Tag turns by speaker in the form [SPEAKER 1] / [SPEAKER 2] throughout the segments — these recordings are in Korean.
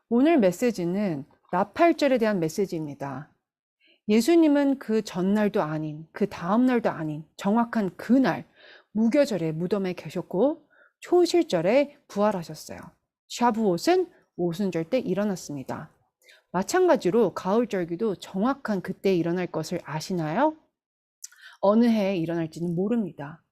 [SPEAKER 1] 오늘 메시지는 나팔절에 대한 메시지입니다. 예수님은 그 전날도 아닌, 그 다음날도 아닌 정확한 그날 무교절에 무덤에 계셨고 초실절에 부활하셨어요. 샤부옷은 오순절 때 일어났습니다. 마찬가지로 가을절기도 정확한 그때 일어날 것을 아시나요? 어느 해에 일어날지는 모릅니다.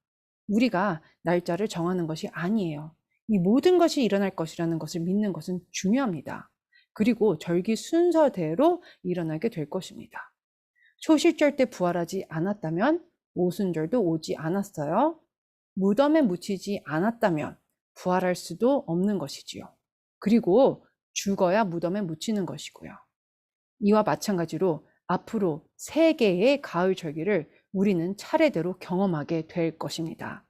[SPEAKER 1] 우리가 날짜를 정하는 것이 아니에요. 이 모든 것이 일어날 것이라는 것을 믿는 것은 중요합니다. 그리고 절기 순서대로 일어나게 될 것입니다. 초실절 때 부활하지 않았다면 오순절도 오지 않았어요. 무덤에 묻히지 않았다면 부활할 수도 없는 것이지요. 그리고 죽어야 무덤에 묻히는 것이고요. 이와 마찬가지로 앞으로 3개의 가을 절기를 우리는 차례대로 경험하게 될 것입니다.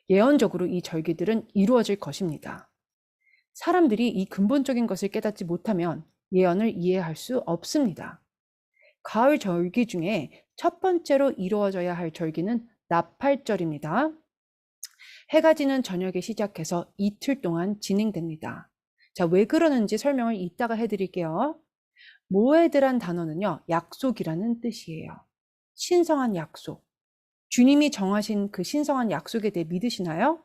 [SPEAKER 1] 예언적으로 이 절기들은 이루어질 것입니다. 사람들이 이 근본적인 것을 깨닫지 못하면 예언을 이해할 수 없습니다. 가을 절기 중에 첫 번째로 이루어져야 할 절기는 나팔절입니다. 해가 지는 저녁에 시작해서 이틀 동안 진행됩니다. 자, 왜 그러는지 설명을 이따가 해드릴게요. 모에드란 단어는요, 약속이라는 뜻이에요. 신성한 약속. 주님이 정하신 그 신성한 약속에 대해 믿으시나요?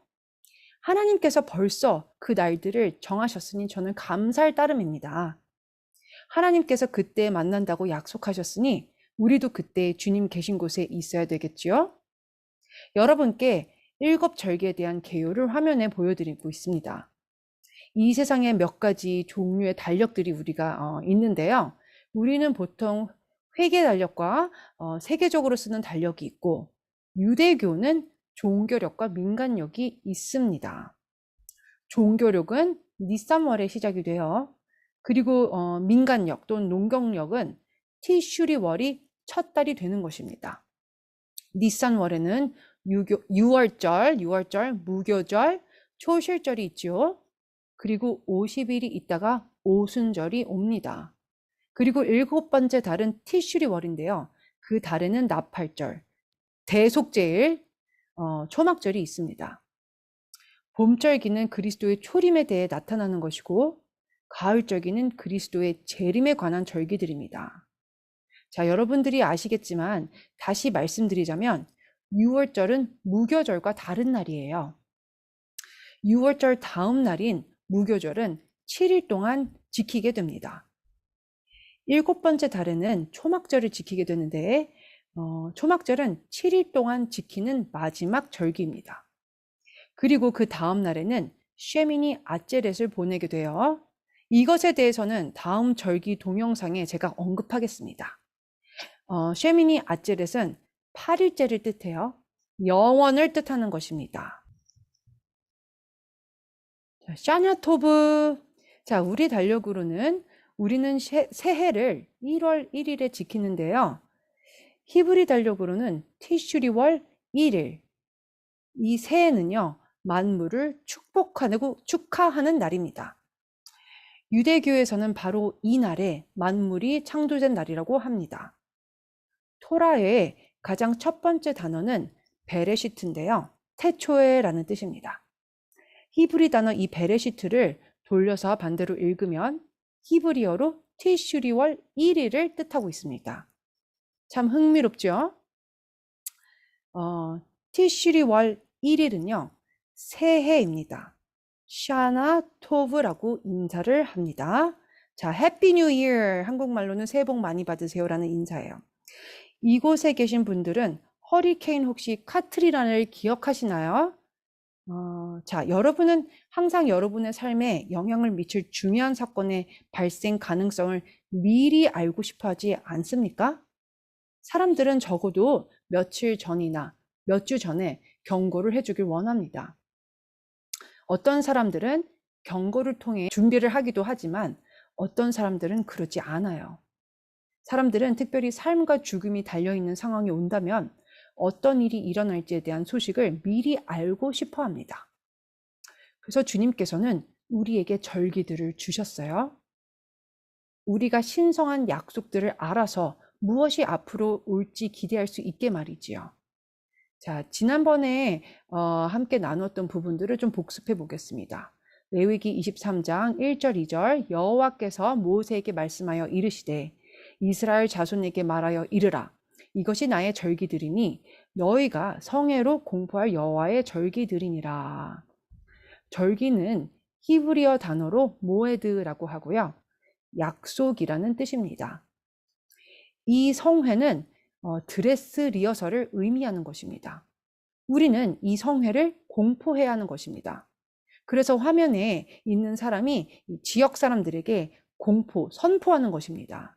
[SPEAKER 1] 하나님께서 벌써 그 날들을 정하셨으니 저는 감사할 따름입니다. 하나님께서 그때 만난다고 약속하셨으니 우리도 그때 주님 계신 곳에 있어야 되겠지요? 여러분께 7절기에 대한 개요를 화면에 보여드리고 있습니다. 이 세상에 몇 가지 종류의 달력들이 우리가 있는데요. 우리는 보통 회계 달력과 세계적으로 쓰는 달력이 있고, 유대교는 종교력과 민간력이 있습니다. 종교력은 니산월에 시작이 돼요. 그리고 민간력 또는 농경력은 티슈리월이 첫 달이 되는 것입니다. 니산월에는 6월절, 무교절, 초실절이 있죠. 그리고 50일이 있다가 오순절이 옵니다. 그리고 7번째 달은 티슈리월인데요. 그 달에는 나팔절, 대속제일, 초막절이 있습니다. 봄절기는 그리스도의 초림에 대해 나타나는 것이고, 가을절기는 그리스도의 재림에 관한 절기들입니다. 자, 여러분들이 아시겠지만 다시 말씀드리자면 6월절은 무교절과 다른 날이에요. 6월절 다음 날인 무교절은 7일 동안 지키게 됩니다. 7번째 달에는 초막절을 지키게 되는데 초막절은 7일 동안 지키는 마지막 절기입니다. 그리고 그 다음 날에는 쉐미니 아제렛을 보내게 돼요. 이것에 대해서는 다음 절기 동영상에 제가 언급하겠습니다. 쉐미니 아제렛은 8일째를 뜻해요. 영원을 뜻하는 것입니다. 샤냐토브. 자, 우리 달력으로는 우리는 새해를 1월 1일에 지키는데요. 히브리 달력으로는 티슈리월 1일. 이 새해는요, 만물을 축하하는 날입니다. 유대교에서는 바로 이 날에 만물이 창조된 날이라고 합니다. 토라의 가장 첫 번째 단어는 베레시트인데요. 태초에라는 뜻입니다. 히브리 단어 이 베레시트를 돌려서 반대로 읽으면 히브리어로 티슈리월 1일을 뜻하고 있습니다. 참 흥미롭죠? 티슈리월 1일은요. 새해입니다. 샤나 토브라고 인사를 합니다. 자, 해피 뉴 이어, 한국말로는 새해 복 많이 받으세요라는 인사예요. 이곳에 계신 분들은 허리케인 혹시 카트리나를 기억하시나요? 자, 여러분은 항상 여러분의 삶에 영향을 미칠 중요한 사건의 발생 가능성을 미리 알고 싶어 하지 않습니까? 사람들은 적어도 며칠 전이나 몇 주 전에 경고를 해주길 원합니다. 어떤 사람들은 경고를 통해 준비를 하기도 하지만 어떤 사람들은 그러지 않아요. 사람들은 특별히 삶과 죽음이 달려있는 상황이 온다면 어떤 일이 일어날지에 대한 소식을 미리 알고 싶어 합니다. 그래서 주님께서는 우리에게 절기들을 주셨어요. 우리가 신성한 약속들을 알아서 무엇이 앞으로 올지 기대할 수 있게 말이지요. 자, 지난번에 함께 나눴던 부분들을 좀 복습해 보겠습니다. 레위기 23장 1절 2절 여호와께서 모세에게 말씀하여 이르시되 이스라엘 자손에게 말하여 이르라 이것이 나의 절기들이니 너희가 성회로 공포할 여호와의 절기들이니라. 절기는 히브리어 단어로 모에드라고 하고요. 약속이라는 뜻입니다. 이 성회는 드레스 리허설을 의미하는 것입니다. 우리는 이 성회를 공포해야 하는 것입니다. 그래서 화면에 있는 사람이 지역 사람들에게 선포하는 것입니다.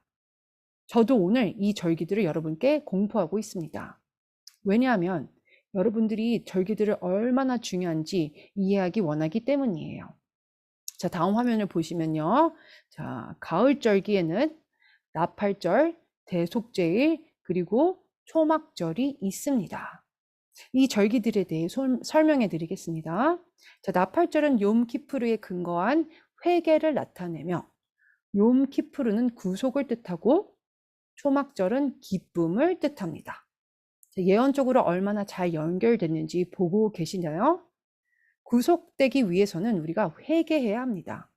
[SPEAKER 1] 저도 오늘 이 절기들을 여러분께 공포하고 있습니다. 왜냐하면 여러분들이 절기들을 얼마나 중요한지 이해하기 원하기 때문이에요. 자, 다음 화면을 보시면요. 자, 가을 절기에는 나팔절, 대속제일, 그리고 초막절이 있습니다. 이 절기들에 대해 설명해 드리겠습니다. 자, 나팔절은 욤키푸르에 근거한 회개를 나타내며 욤키푸르는 구속을 뜻하고 초막절은 기쁨을 뜻합니다. 자, 예언적으로 얼마나 잘 연결됐는지 보고 계시나요? 구속되기 위해서는 우리가 회개해야 합니다.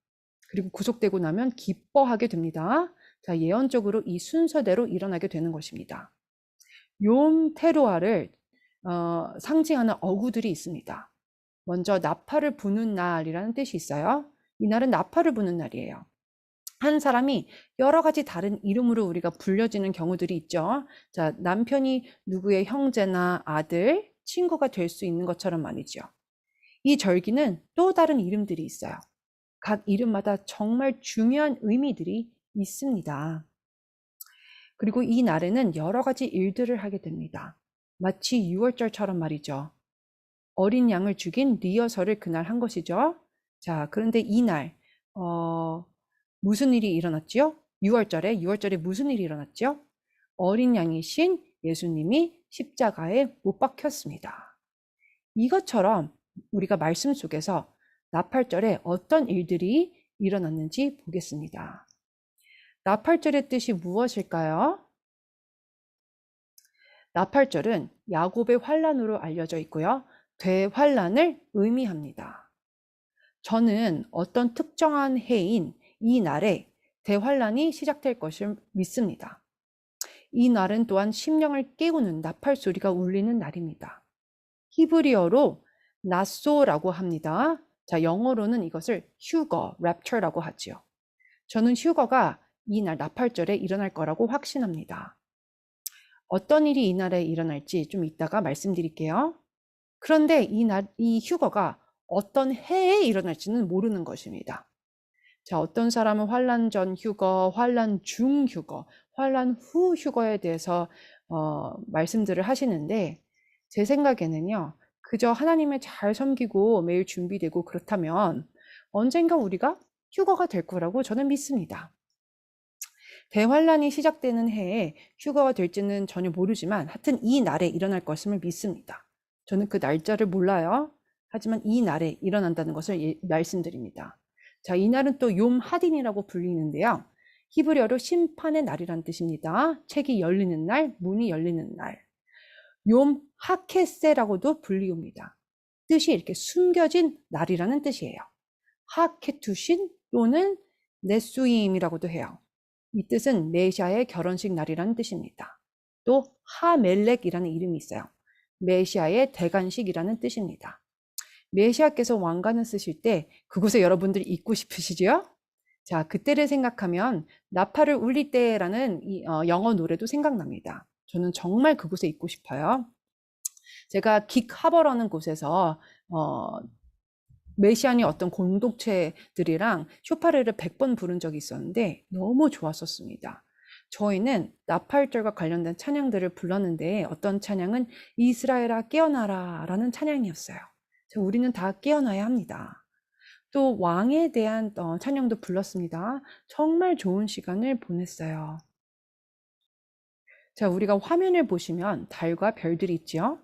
[SPEAKER 1] 그리고 구속되고 나면 기뻐하게 됩니다. 자, 예언적으로 이 순서대로 일어나게 되는 것입니다. 욤 테루아를 상징하는 어구들이 있습니다. 먼저 나팔을 부는 날이라는 뜻이 있어요. 이날은 나팔을 부는 날이에요. 한 사람이 여러 가지 다른 이름으로 우리가 불려지는 경우들이 있죠. 자, 남편이 누구의 형제나 아들, 친구가 될 수 있는 것처럼 말이죠. 이 절기는 또 다른 이름들이 있어요. 각 이름마다 정말 중요한 의미들이 있습니다. 그리고 이 날에는 여러 가지 일들을 하게 됩니다. 마치 유월절처럼 말이죠. 어린 양을 죽인 리허설을 그날 한 것이죠. 자, 그런데 이날 무슨 일이 일어났지요? 6월절에 무슨 일이 일어났죠? 어린 양이신 예수님이 십자가에 못 박혔습니다. 이것처럼 우리가 말씀 속에서 나팔절에 어떤 일들이 일어났는지 보겠습니다. 나팔절의 뜻이 무엇일까요? 나팔절은 야곱의 환란으로 알려져 있고요. 대환란을 의미합니다. 저는 어떤 특정한 해인 이 날에 대환란이 시작될 것을 믿습니다. 이 날은 또한 심령을 깨우는 나팔 소리가 울리는 날입니다. 히브리어로 나소라고 합니다. 자, 영어로는 이것을 휴거, 랩처라고 하지요. 저는 휴거가 이 날 나팔절에 일어날 거라고 확신합니다. 어떤 일이 이 날에 일어날지 좀 이따가 말씀드릴게요. 그런데 이 휴거가 어떤 해에 일어날지는 모르는 것입니다. 자, 어떤 사람은 환란 전 휴거, 환란 중 휴거, 환란 후 휴거에 대해서 말씀들을 하시는데 제 생각에는요. 그저 하나님을 잘 섬기고 매일 준비되고 그렇다면 언젠가 우리가 휴거가 될 거라고 저는 믿습니다. 대환란이 시작되는 해에 휴거가 될지는 전혀 모르지만 하여튼 이 날에 일어날 것임을 믿습니다. 저는 그 날짜를 몰라요. 하지만 이 날에 일어난다는 것을 말씀드립니다. 자, 이 날은 또 욤 하딘이라고 불리는데요. 히브리어로 심판의 날이란 뜻입니다. 책이 열리는 날, 문이 열리는 날. 욤 하케세라고도 불리웁니다. 뜻이 이렇게 숨겨진 날이라는 뜻이에요. 하케투신 또는 네수임이라고도 해요. 이 뜻은 메시아의 결혼식 날이라는 뜻입니다. 또 하멜렉이라는 이름이 있어요. 메시아의 대관식이라는 뜻입니다. 메시아께서 왕관을 쓰실 때 그곳에 여러분들이 있고 싶으시죠? 자, 그때를 생각하면 나팔을 울릴 때라는 영어 노래도 생각납니다. 저는 정말 그곳에 있고 싶어요. 제가 긱하버라는 곳에서 메시안이 어떤 공동체들이랑 쇼파레를 100번 부른 적이 있었는데 너무 좋았었습니다. 저희는 나팔절과 관련된 찬양들을 불렀는데 어떤 찬양은 이스라엘아 깨어나라 라는 찬양이었어요. 우리는 다 깨어나야 합니다. 또 왕에 대한 찬양도 불렀습니다. 정말 좋은 시간을 보냈어요. 자, 우리가 화면을 보시면 달과 별들이 있죠.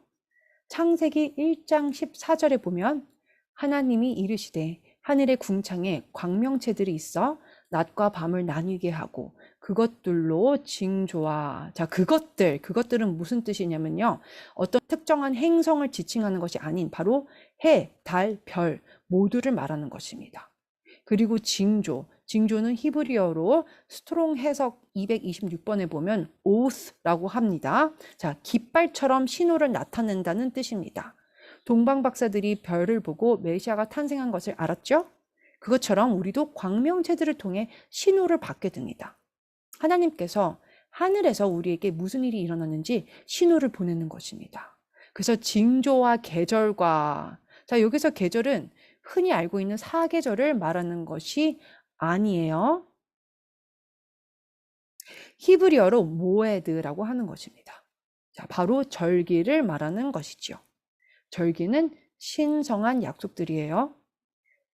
[SPEAKER 1] 창세기 1장 14절에 보면 하나님이 이르시되 하늘의 궁창에 광명체들이 있어 낮과 밤을 나뉘게 하고 그것들로 징조하. 자, 그것들은 무슨 뜻이냐면요. 어떤 특정한 행성을 지칭하는 것이 아닌 바로 해, 달, 별, 모두를 말하는 것입니다. 그리고 징조는 히브리어로 스트롱 해석 226번에 보면 oath라고 합니다. 자, 깃발처럼 신호를 나타낸다는 뜻입니다. 동방 박사들이 별을 보고 메시아가 탄생한 것을 알았죠? 그것처럼 우리도 광명체들을 통해 신호를 받게 됩니다. 하나님께서 하늘에서 우리에게 무슨 일이 일어났는지 신호를 보내는 것입니다. 그래서 징조와 계절과, 자, 여기서 계절은 흔히 알고 있는 사계절을 말하는 것이 아니에요. 히브리어로 모에드라고 하는 것입니다. 자, 바로 절기를 말하는 것이죠. 절기는 신성한 약속들이에요.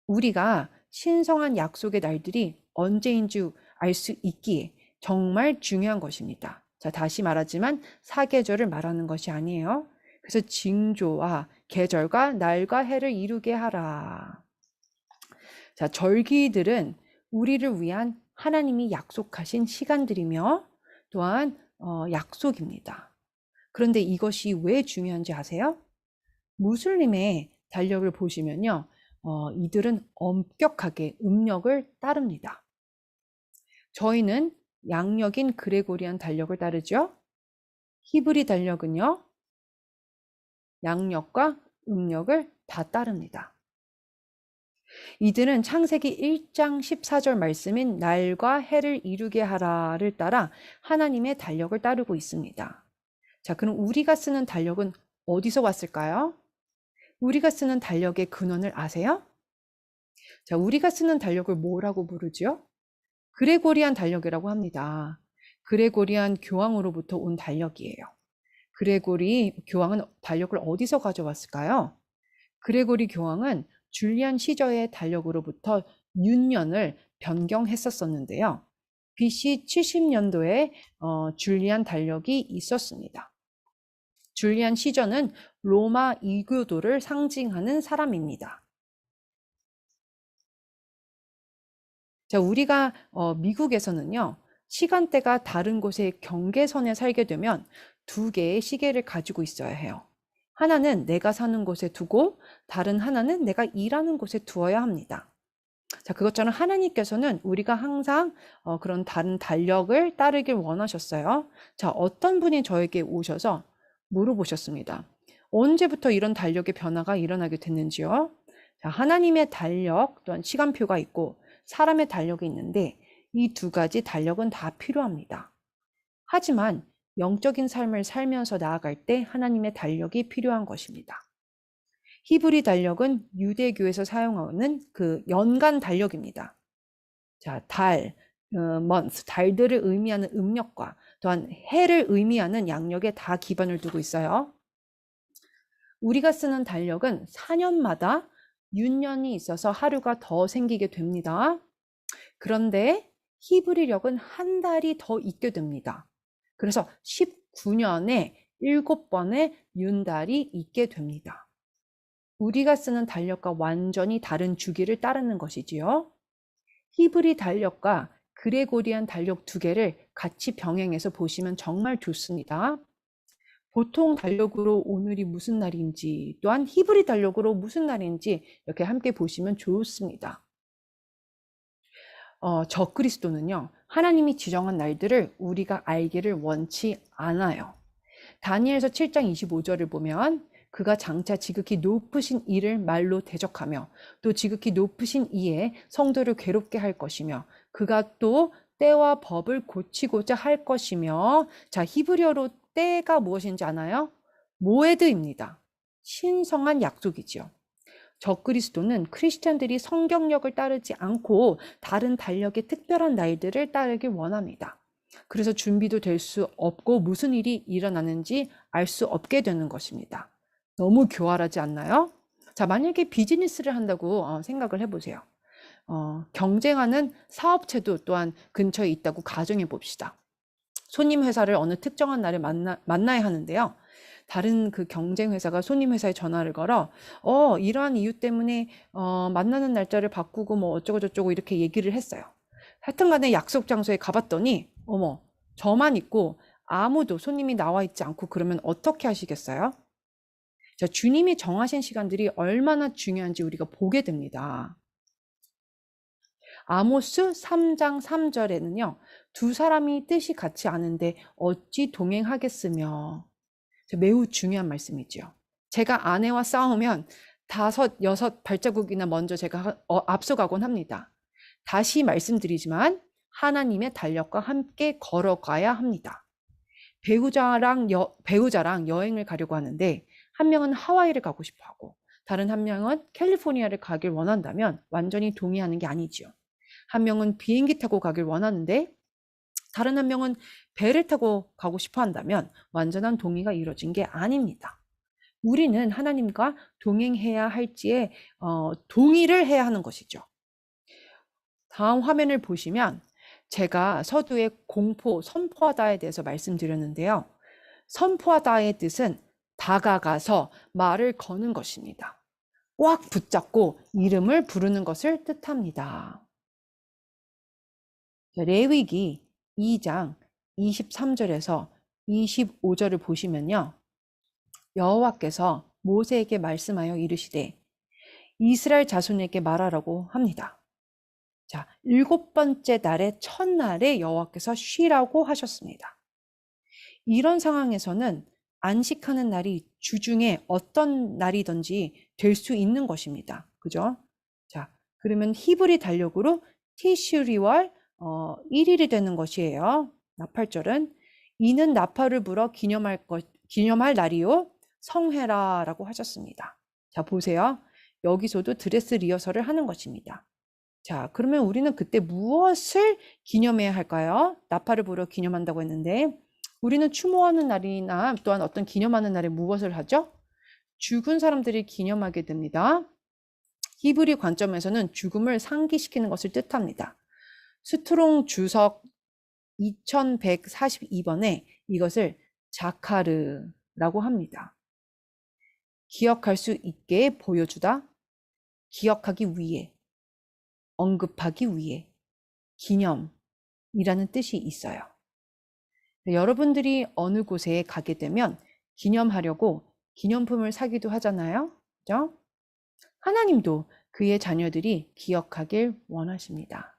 [SPEAKER 1] 우리가 신성한 약속의 날들이 언제인지 알 수 있기에 정말 중요한 것입니다. 자, 다시 말하지만 사계절을 말하는 것이 아니에요. 그래서 징조와 계절과 날과 해를 이루게 하라. 자, 절기들은 우리를 위한 하나님이 약속하신 시간들이며 또한 약속입니다. 그런데 이것이 왜 중요한지 아세요? 무슬림의 달력을 보시면요. 이들은 엄격하게 음력을 따릅니다. 저희는 양력인 그레고리안 달력을 따르죠. 히브리 달력은요. 양력과 음력을 다 따릅니다. 이들은 창세기 1장 14절 말씀인 날과 해를 이루게 하라를 따라 하나님의 달력을 따르고 있습니다. 자, 그럼 우리가 쓰는 달력은 어디서 왔을까요? 우리가 쓰는 달력의 근원을 아세요? 자, 우리가 쓰는 달력을 뭐라고 부르죠? 그레고리안 달력이라고 합니다. 그레고리안 교황으로부터 온 달력이에요. 그레고리 교황은 달력을 어디서 가져왔을까요? 그레고리 교황은 줄리안 시저의 달력으로부터 윤년을 변경했었는데요. BC 70년도에 줄리안 달력이 있었습니다. 줄리안 시저는 로마 이교도를 상징하는 사람입니다. 자, 우리가 미국에서는요. 시간대가 다른 곳의 경계선에 살게 되면 두 개의 시계를 가지고 있어야 해요. 하나는 내가 사는 곳에 두고 다른 하나는 내가 일하는 곳에 두어야 합니다. 자, 그것처럼 하나님께서는 우리가 항상 그런 다른 달력을 따르길 원하셨어요. 자, 어떤 분이 저에게 오셔서 물어보셨습니다. 언제부터 이런 달력의 변화가 일어나게 됐는지요? 자, 하나님의 달력 또한 시간표가 있고 사람의 달력이 있는데 이 두 가지 달력은 다 필요합니다. 하지만 영적인 삶을 살면서 나아갈 때 하나님의 달력이 필요한 것입니다. 히브리 달력은 유대교에서 사용하는 그 연간 달력입니다. 자, month, 달들을 의미하는 음력과 또한 해를 의미하는 양력에 다 기반을 두고 있어요. 우리가 쓰는 달력은 4년마다 윤년이 있어서 하루가 더 생기게 됩니다. 그런데 히브리력은 한 달이 더 있게 됩니다. 그래서 19년에 7번의 윤달이 있게 됩니다. 우리가 쓰는 달력과 완전히 다른 주기를 따르는 것이지요. 히브리 달력과 그레고리안 달력 두 개를 같이 병행해서 보시면 정말 좋습니다. 보통 달력으로 오늘이 무슨 날인지 또한 히브리 달력으로 무슨 날인지 이렇게 함께 보시면 좋습니다. 적그리스도는요. 하나님이 지정한 날들을 우리가 알기를 원치 않아요. 다니엘서 7장 25절을 보면 그가 장차 지극히 높으신 이를 말로 대적하며 또 지극히 높으신 이에 성도를 괴롭게 할 것이며 그가 또 때와 법을 고치고자 할 것이며, 자, 히브리어로 때가 무엇인지 아나요? 모에드입니다. 신성한 약속이지요. 적그리스도는 크리스찬들이 성경력을 따르지 않고 다른 달력의 특별한 날들을 따르길 원합니다. 그래서 준비도 될 수 없고 무슨 일이 일어나는지 알 수 없게 되는 것입니다. 너무 교활하지 않나요? 자, 만약에 비즈니스를 한다고 생각을 해보세요. 경쟁하는 사업체도 또한 근처에 있다고 가정해 봅시다. 손님 회사를 어느 특정한 날에 만나야 하는데요. 다른 그 경쟁 회사가 손님 회사에 전화를 걸어 이러한 이유 때문에 만나는 날짜를 바꾸고 뭐 어쩌고 저쩌고 이렇게 얘기를 했어요. 하여튼간에 약속 장소에 가봤더니 어머, 저만 있고 아무도 손님이 나와 있지 않고, 그러면 어떻게 하시겠어요? 자, 주님이 정하신 시간들이 얼마나 중요한지 우리가 보게 됩니다. 아모스 3장 3절에는요. 두 사람이 뜻이 같지 않은데 어찌 동행하겠으며. 매우 중요한 말씀이죠. 제가 아내와 싸우면 5, 6 발자국이나 먼저 제가 앞서가곤 합니다. 다시 말씀드리지만 하나님의 달력과 함께 걸어가야 합니다. 배우자랑 여행을 가려고 하는데 한 명은 하와이를 가고 싶어 하고 다른 한 명은 캘리포니아를 가길 원한다면 완전히 동의하는 게 아니죠. 한 명은 비행기 타고 가길 원하는데 다른 한 명은 배를 타고 가고 싶어 한다면 완전한 동의가 이루어진 게 아닙니다. 우리는 하나님과 동행해야 할지에 동의를 해야 하는 것이죠. 다음 화면을 보시면 제가 서두에 공포, 선포하다에 대해서 말씀드렸는데요. 선포하다의 뜻은 다가가서 말을 거는 것입니다. 꽉 붙잡고 이름을 부르는 것을 뜻합니다. 레위기 2장 23절에서 25절을 보시면요. 여호와께서 모세에게 말씀하여 이르시되 이스라엘 자손에게 말하라고 합니다. 자, 7번째 날의 첫날에 여호와께서 쉬라고 하셨습니다. 이런 상황에서는 안식하는 날이 주중에 어떤 날이든지 될 수 있는 것입니다. 그죠? 자, 그러면 히브리 달력으로 티슈리월 1일이 되는 것이에요. 나팔절은 이는 나팔을 불어 기념할 날이요 성회라라고 하셨습니다. 자, 보세요. 여기서도 드레스 리허설을 하는 것입니다. 자, 그러면 우리는 그때 무엇을 기념해야 할까요? 나팔을 불어 기념한다고 했는데 우리는 추모하는 날이나 또한 어떤 기념하는 날에 무엇을 하죠? 죽은 사람들이 기념하게 됩니다. 히브리 관점에서는 죽음을 상기시키는 것을 뜻합니다. 스트롱 주석 2142번에 이것을 자카르라고 합니다. 기억할 수 있게 보여주다, 기억하기 위해, 언급하기 위해, 기념이라는 뜻이 있어요. 여러분들이 어느 곳에 가게 되면 기념하려고 기념품을 사기도 하잖아요. 그죠? 하나님도 그의 자녀들이 기억하길 원하십니다.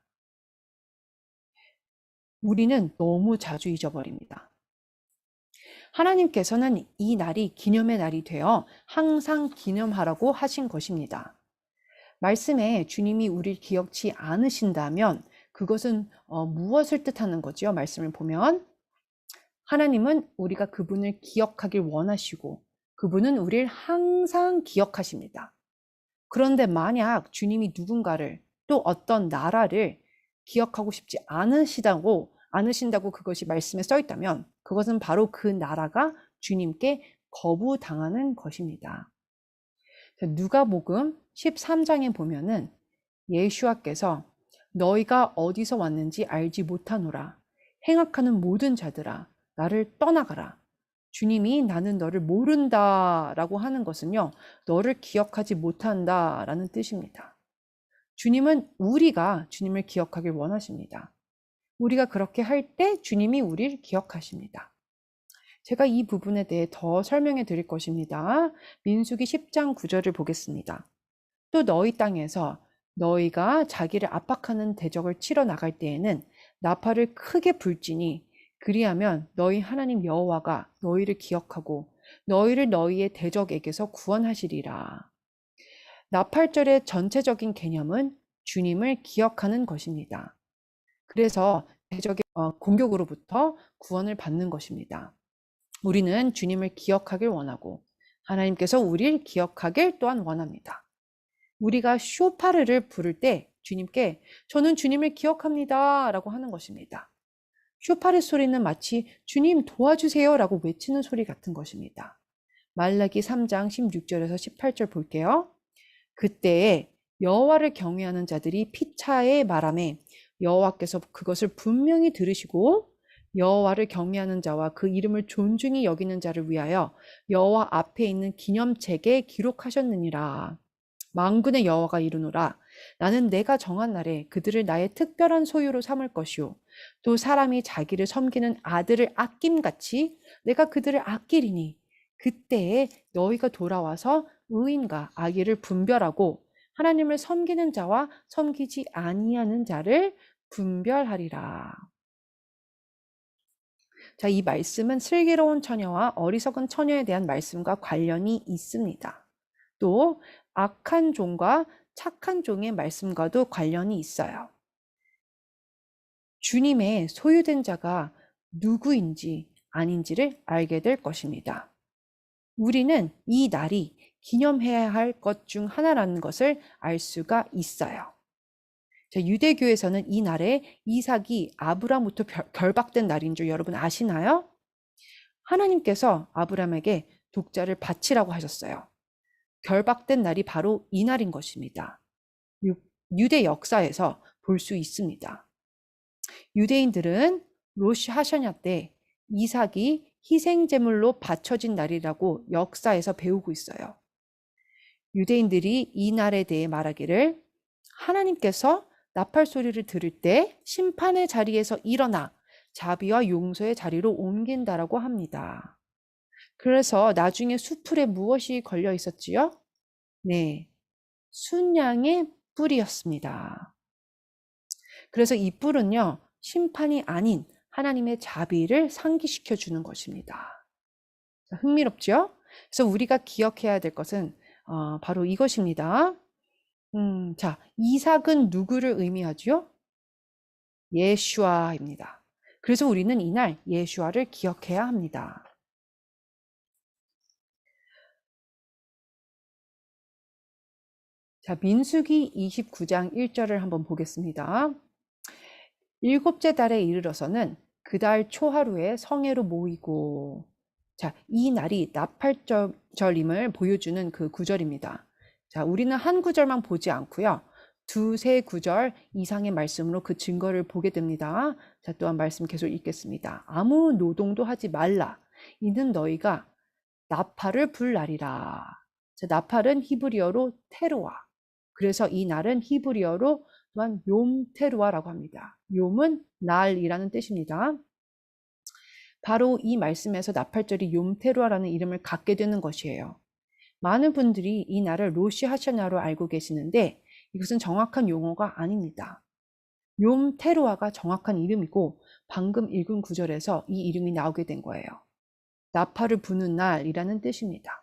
[SPEAKER 1] 우리는 너무 자주 잊어버립니다. 하나님께서는 이 날이 기념의 날이 되어 항상 기념하라고 하신 것입니다. 말씀에 주님이 우리를 기억치 않으신다면 그것은 무엇을 뜻하는 거지요? 말씀을 보면 하나님은 우리가 그분을 기억하길 원하시고 그분은 우리를 항상 기억하십니다. 그런데 만약 주님이 누군가를 또 어떤 나라를 기억하고 싶지 않으신다고 그것이 말씀에 써 있다면 그것은 바로 그 나라가 주님께 거부당하는 것입니다. 누가복음 13장에 보면은 예수와께서 너희가 어디서 왔는지 알지 못하노라. 행악하는 모든 자들아 나를 떠나가라. 주님이 나는 너를 모른다 라고 하는 것은요. 너를 기억하지 못한다 라는 뜻입니다. 주님은 우리가 주님을 기억하길 원하십니다. 우리가 그렇게 할 때 주님이 우리를 기억하십니다. 제가 이 부분에 대해 더 설명해 드릴 것입니다. 민수기 10장 9절을 보겠습니다. 또 너희 땅에서 너희가 자기를 압박하는 대적을 치러 나갈 때에는 나팔을 크게 불지니 그리하면 너희 하나님 여호와가 너희를 기억하고 너희를 너희의 대적에게서 구원하시리라. 나팔절의 전체적인 개념은 주님을 기억하는 것입니다. 그래서 대적의 공격으로부터 구원을 받는 것입니다. 우리는 주님을 기억하길 원하고 하나님께서 우리를 기억하길 또한 원합니다. 우리가 쇼파르를 부를 때 주님께 저는 주님을 기억합니다 라고 하는 것입니다. 쇼파르 소리는 마치 주님 도와주세요 라고 외치는 소리 같은 것입니다. 말라기 3장 16절에서 18절 볼게요. 그때에 여호와를 경외하는 자들이 피차에 말하매 여호와께서 그것을 분명히 들으시고 여호와를 경외하는 자와 그 이름을 존중히 여기는 자를 위하여 여호와 앞에 있는 기념책에 기록하셨느니라. 만군의 여호와가 이르노라. 나는 내가 정한 날에 그들을 나의 특별한 소유로 삼을 것이요 또 사람이 자기를 섬기는 아들을 아낌같이 내가 그들을 아끼리니 그때에 너희가 돌아와서 의인과 악의를 분별하고 하나님을 섬기는 자와 섬기지 아니하는 자를 분별하리라. 자, 이 말씀은 슬기로운 처녀와 어리석은 처녀에 대한 말씀과 관련이 있습니다. 또 악한 종과 착한 종의 말씀과도 관련이 있어요. 주님의 소유된 자가 누구인지 아닌지를 알게 될 것입니다. 우리는 이 날이 기념해야 할 것 중 하나라는 것을 알 수가 있어요. 자, 유대교에서는 이 날에 이삭이 아브라함부터 결박된 날인 줄 여러분 아시나요? 하나님께서 아브라함에게 독자를 바치라고 하셨어요. 결박된 날이 바로 이 날인 것입니다. 유대 역사에서 볼 수 있습니다. 유대인들은 로시 하샤냐 때 이삭이 희생제물로 바쳐진 날이라고 역사에서 배우고 있어요. 유대인들이 이 날에 대해 말하기를 하나님께서 나팔 소리를 들을 때 심판의 자리에서 일어나 자비와 용서의 자리로 옮긴다라고 합니다. 그래서 나중에 수풀에 무엇이 걸려 있었지요? 네, 순양의 뿔이었습니다. 그래서 이 뿔은요, 심판이 아닌 하나님의 자비를 상기시켜 주는 것입니다. 흥미롭죠? 그래서 우리가 기억해야 될 것은 바로 이것입니다. 자, 이삭은 누구를 의미하죠? 예슈아입니다. 그래서 우리는 이날 예슈아를 기억해야 합니다. 자, 민수기 29장 1절을 한번 보겠습니다. 일곱째 달에 이르러서는 그 달 초하루에 성회로 모이고, 자, 이 날이 나팔절임을 보여주는 그 구절입니다. 자, 우리는 한 구절만 보지 않고요. 두세 구절 이상의 말씀으로 그 증거를 보게 됩니다. 자, 또한 말씀 계속 읽겠습니다. 아무 노동도 하지 말라. 이는 너희가 나팔을 불 날이라. 자, 나팔은 히브리어로 테루아. 그래서 이 날은 히브리어로 또한 욤테루아라고 합니다. 욤은 날이라는 뜻입니다. 바로 이 말씀에서 나팔절이 욤테루아라는 이름을 갖게 되는 것이에요. 많은 분들이 이 날을 로시 하샤냐로 알고 계시는데 이것은 정확한 용어가 아닙니다. 욤테루아가 정확한 이름이고 방금 읽은 구절에서 이 이름이 나오게 된 거예요. 나팔을 부는 날이라는 뜻입니다.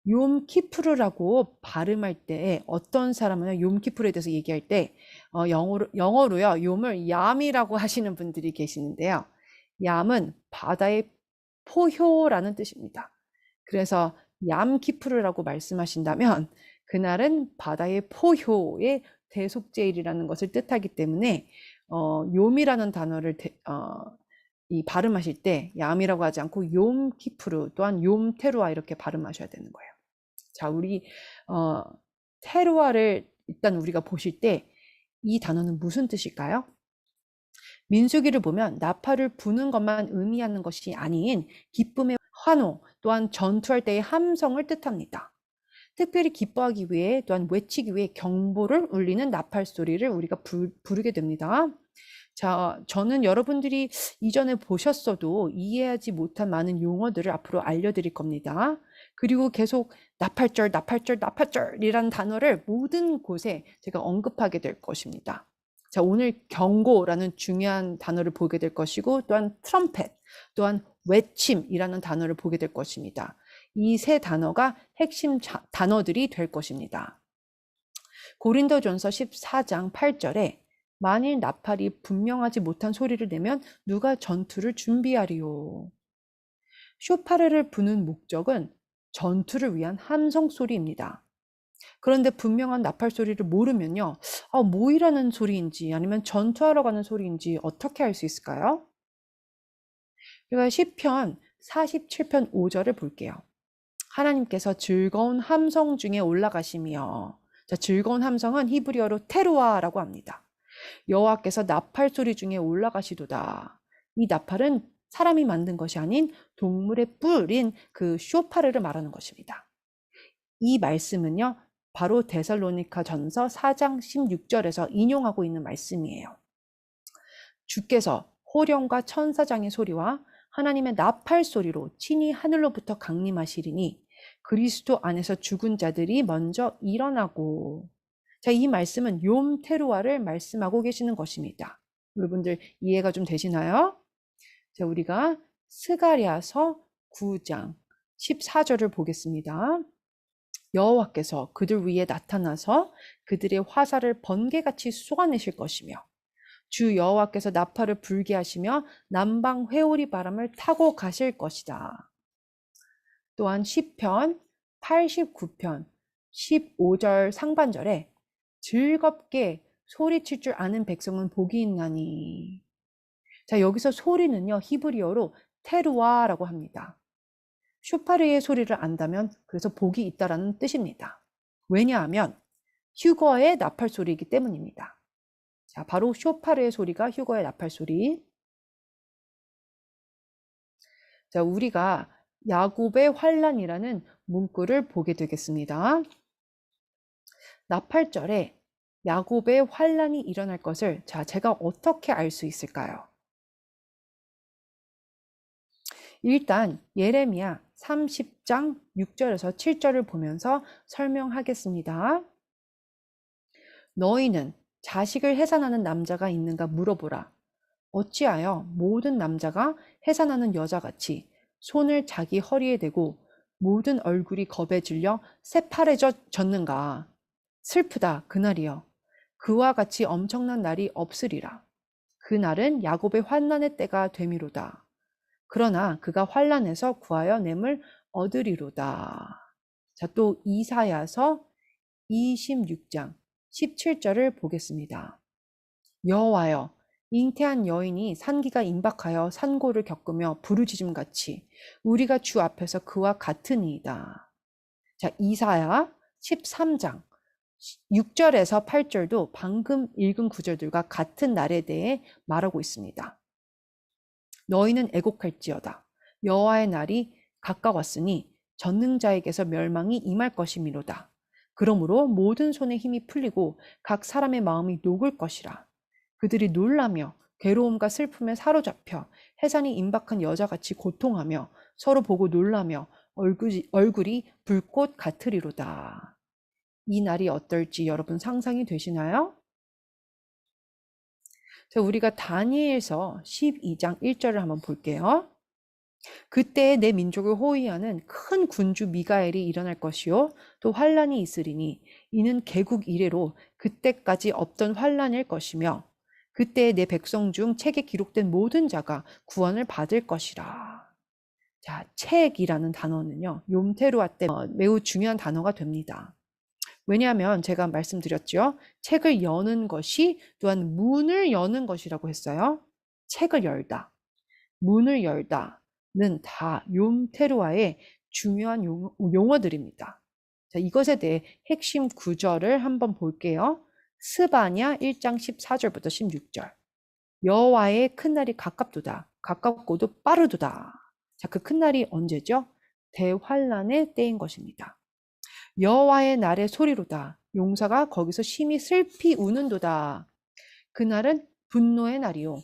[SPEAKER 1] 욤키푸르라고 발음할 때 어떤 사람은 욤키푸르에 대해서 얘기할 때 영어로요 욤을 얌이라고 하시는 분들이 계시는데요. 얌은 바다의 포효라는 뜻입니다. 그래서 얌키푸르라고 말씀하신다면 그날은 바다의 포효의 대속제일이라는 것을 뜻하기 때문에 욤이라는 단어를 이 발음하실 때 얌이라고 하지 않고 욤키푸르 또한 욤테루아 이렇게 발음하셔야 되는 거예요. 자, 우리 테루아를 일단 우리가 보실 때 이 단어는 무슨 뜻일까요? 민수기를 보면 나팔을 부는 것만 의미하는 것이 아닌 기쁨의 환호 또한 전투할 때의 함성을 뜻합니다. 특별히 기뻐하기 위해 또한 외치기 위해 경보를 울리는 나팔 소리를 우리가 부르게 됩니다. 자, 저는 여러분들이 이전에 보셨어도 이해하지 못한 많은 용어들을 앞으로 알려드릴 겁니다. 그리고 계속 나팔절, 나팔절, 나팔절이라는 단어를 모든 곳에 제가 언급하게 될 것입니다. 자, 오늘 경고라는 중요한 단어를 보게 될 것이고 또한 트럼펫, 또한 외침이라는 단어를 보게 될 것입니다. 이 세 단어가 핵심 단어들이 될 것입니다. 고린도전서 14장 8절에 만일 나팔이 분명하지 못한 소리를 내면 누가 전투를 준비하리요. 쇼파레를 부는 목적은 전투를 위한 함성 소리입니다. 그런데 분명한 나팔 소리를 모르면요, 모이라는 소리인지 아니면 전투하러 가는 소리인지 어떻게 알 수 있을까요? 우리가 시편 47편 5절을 볼게요. 하나님께서 즐거운 함성 중에 올라가시며, 자, 즐거운 함성은 히브리어로 테루아라고 합니다. 여호와께서 나팔 소리 중에 올라가시도다. 이 나팔은 사람이 만든 것이 아닌 동물의 뿔인 그 쇼파르를 말하는 것입니다. 이 말씀은요, 바로 데살로니가 전서 4장 16절에서 인용하고 있는 말씀이에요. 주께서 호령과 천사장의 소리와 하나님의 나팔 소리로 친히 하늘로부터 강림하시리니 그리스도 안에서 죽은 자들이 먼저 일어나고. 자, 이 말씀은 욤 테루아를 말씀하고 계시는 것입니다. 여러분들 이해가 좀 되시나요? 자, 우리가 스가랴서 9장 14절을 보겠습니다. 여호와께서 그들 위에 나타나서 그들의 화살을 번개같이 쏘아내실 것이며 주 여호와께서 나팔을 불게 하시며 남방 회오리 바람을 타고 가실 것이다. 또한 시편 89편 15절 상반절에 즐겁게 소리칠 줄 아는 백성은 복이 있나니. 자, 여기서 소리는요, 히브리어로 테루아라고 합니다. 슈파르의 소리를 안다면 그래서 복이 있다라는 뜻입니다. 왜냐하면 휴거의 나팔 소리이기 때문입니다. 자, 바로 쇼파르의 소리가 휴거의 나팔 소리. 자, 우리가 야곱의 환란이라는 문구를 보게 되겠습니다. 나팔절에 야곱의 환란이 일어날 것을 제가 어떻게 알 수 있을까요? 일단 예레미야 30장 6절에서 7절을 보면서 설명하겠습니다. 너희는 자식을 해산하는 남자가 있는가 물어보라. 어찌하여 모든 남자가 해산하는 여자같이 손을 자기 허리에 대고 모든 얼굴이 겁에 질려 새파래졌는가. 슬프다 그날이여. 그와 같이 엄청난 날이 없으리라. 그날은 야곱의 환난의 때가 되미로다. 그러나 그가 환난에서 구하여 냄을 얻으리로다. 자, 또 이사야서 26장 17절을 보겠습니다. 여호와여, 잉태한 여인이 산기가 임박하여 산고를 겪으며 부르짖음같이 우리가 주 앞에서 그와 같으니이다. 자, 이사야 13장 6절에서 8절도 방금 읽은 구절들과 같은 날에 대해 말하고 있습니다. 너희는 애곡할지어다. 여호와의 날이 가까웠으니 전능자에게서 멸망이 임할 것이미로다. 그러므로 모든 손에 힘이 풀리고 각 사람의 마음이 녹을 것이라. 그들이 놀라며 괴로움과 슬픔에 사로잡혀 해산이 임박한 여자같이 고통하며 서로 보고 놀라며 얼굴이 불꽃 같으리로다. 이 날이 어떨지 여러분 상상이 되시나요? 자, 우리가 다니엘서 12장 1절을 한번 볼게요. 그때 내 민족을 호위하는 큰 군주 미가엘이 일어날 것이요 또 환란이 있으리니 이는 개국 이래로 그때까지 없던 환란일 것이며 그때 내 백성 중 책에 기록된 모든 자가 구원을 받을 것이라. 자, 책이라는 단어는요 욤테루아 때 매우 중요한 단어가 됩니다. 왜냐하면 제가 말씀드렸죠. 책을 여는 것이 또한 문을 여는 것이라고 했어요. 책을 열다, 문을 열다는 다 욤테루아의 중요한 용어들입니다. 자, 이것에 대해 핵심 구절을 한번 볼게요. 스바냐 1장 14절부터 16절. 여호와의 큰 날이 가깝도다. 가깝고도 빠르도다. 자, 그 큰 날이 언제죠? 대환란의 때인 것입니다. 여호와의 날의 소리로다. 용사가 거기서 심히 슬피 우는도다. 그날은 분노의 날이요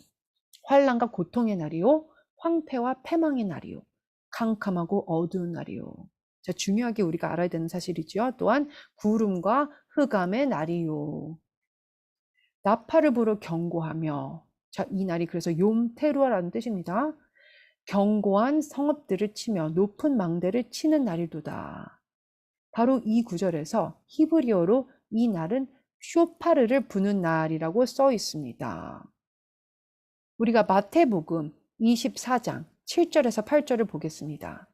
[SPEAKER 1] 환란과 고통의 날이요 황폐와 패망의 날이요 캄캄하고 어두운 날이요. 자, 중요하게 우리가 알아야 되는 사실이죠. 또한 구름과 흑암의 날이요. 나팔을 불어 경고하며. 자, 이 날이 그래서 욤테루아라는 뜻입니다. 견고한 성읍들을 치며 높은 망대를 치는 날이도다. 바로 이 구절에서 히브리어로 이 날은 쇼파르를 부는 날이라고 써 있습니다. 우리가 마태복음 24장 7절에서 8절을 보겠습니다.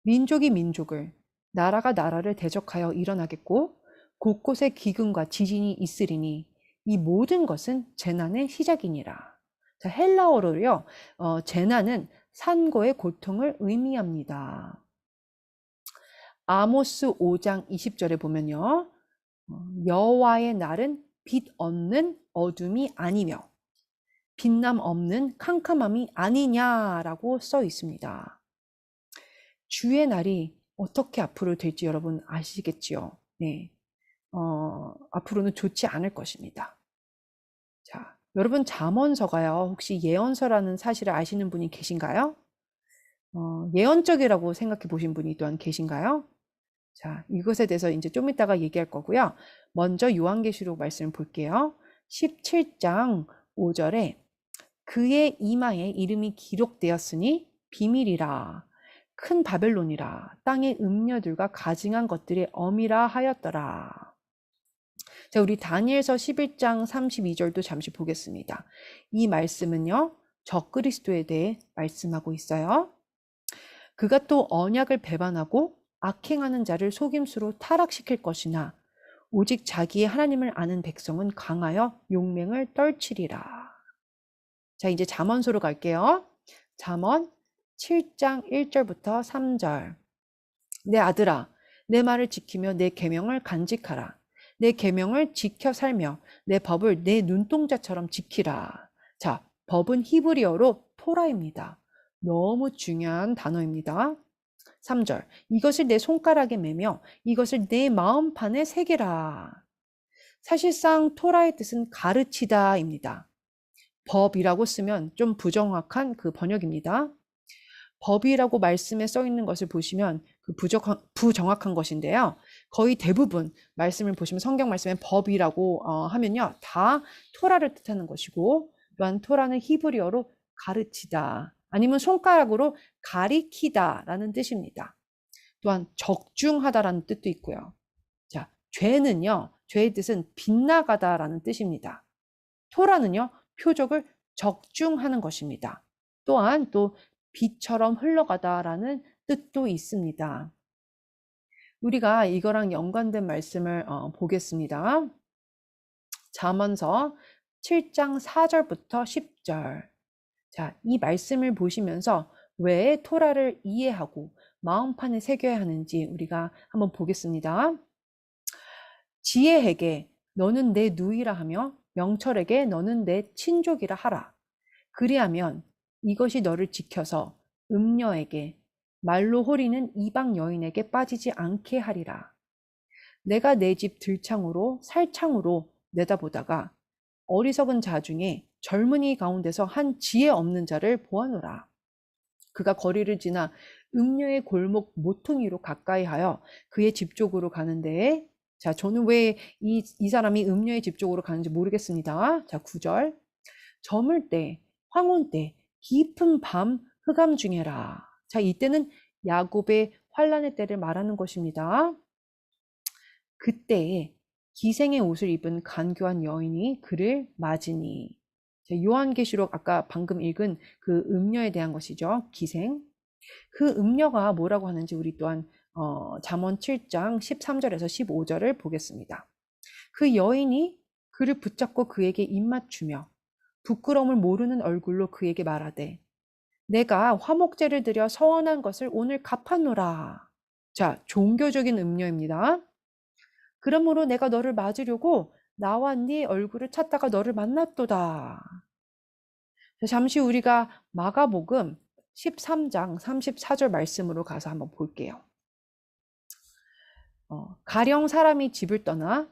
[SPEAKER 1] 민족이 민족을, 나라가 나라를 대적하여 일어나겠고 곳곳에 기근과 지진이 있으리니 이 모든 것은 재난의 시작이니라. 자, 헬라어로요, 재난은 산고의 고통을 의미합니다. 아모스 5장 20절에 보면요. 여호와의 날은 빛 없는 어둠이 아니며 빛남 없는 캄캄함이 아니냐라고 써 있습니다. 주의 날이 어떻게 앞으로 될지 여러분 아시겠지요? 네. 앞으로는 좋지 않을 것입니다. 자, 여러분 잠언서가요. 혹시 예언서라는 사실을 아시는 분이 계신가요? 예언적이라고 생각해 보신 분이 또한 계신가요? 자, 이것에 대해서 이제 좀 이따가 얘기할 거고요. 먼저 요한계시록 말씀을 볼게요. 17장 5절에 그의 이마에 이름이 기록되었으니 비밀이라 큰 바벨론이라 땅의 음녀들과 가증한 것들의 엄이라 하였더라. 자, 우리 다니엘서 11장 32절도 잠시 보겠습니다. 이 말씀은요, 적그리스도에 대해 말씀하고 있어요. 그가 또 언약을 배반하고 악행하는 자를 속임수로 타락시킬 것이나 오직 자기의 하나님을 아는 백성은 강하여 용맹을 떨치리라. 자, 이제 잠언서로 갈게요. 잠언 7장 1절부터 3절. 내 아들아, 내 말을 지키며 내 계명을 간직하라. 내 계명을 지켜 살며 내 법을 내 눈동자처럼 지키라. 자, 법은 히브리어로 토라입니다. 너무 중요한 단어입니다. 3절. 이것을 내 손가락에 매며 이것을 내 마음판에 새기라. 사실상 토라의 뜻은 가르치다입니다. 법이라고 쓰면 좀 부정확한 그 번역입니다. 법이라고 말씀에 써 있는 것을 보시면 그 부정확한 것인데요. 거의 대부분 말씀을 보시면 성경 말씀에 법이라고 하면요. 다 토라를 뜻하는 것이고 또한 토라는 히브리어로 가르치다 아니면 손가락으로 가리키다라는 뜻입니다. 또한 적중하다라는 뜻도 있고요. 자, 죄는요. 죄의 뜻은 빗나가다라는 뜻입니다. 토라는요. 표적을 적중하는 것입니다. 또한 또 빛처럼 흘러가다라는 뜻도 있습니다. 우리가 이거랑 연관된 말씀을 보겠습니다. 잠언서 7장 4절부터 10절. 자, 이 말씀을 보시면서 왜 토라를 이해하고 마음판에 새겨야 하는지 우리가 한번 보겠습니다. 지혜에게 너는 내 누이라 하며 명철에게 너는 내 친족이라 하라. 그리하면 이것이 너를 지켜서 음녀에게 말로 호리는 이방 여인에게 빠지지 않게 하리라. 내가 내 집 들창으로 살창으로 내다보다가 어리석은 자 중에 젊은이 가운데서 한 지혜 없는 자를 보아노라. 그가 거리를 지나 음녀의 골목 모퉁이로 가까이 하여 그의 집 쪽으로 가는 데에 자, 저는 왜 이 사람이 음녀의 집 쪽으로 가는지 모르겠습니다. 자, 9절. 저물 때, 황혼 때, 깊은 밤 흑암 중에라. 자, 이때는 야곱의 환란의 때를 말하는 것입니다. 그때에 기생의 옷을 입은 간교한 여인이 그를 맞으니. 자, 요한계시록 아까 방금 읽은 그 음녀에 대한 것이죠. 기생. 그 음녀가 뭐라고 하는지 우리 또한 잠언 7장 13절에서 15절을 보겠습니다. 그 여인이 그를 붙잡고 그에게 입맞추며 부끄러움을 모르는 얼굴로 그에게 말하되 내가 화목제를 드려 서원한 것을 오늘 갚았노라. 자, 종교적인 음녀입니다. 그러므로 내가 너를 맞으려고 나와 네 얼굴을 찾다가 너를 만났도다. 잠시 우리가 마가복음 13장 34절 말씀으로 가서 한번 볼게요. 가령 사람이 집을 떠나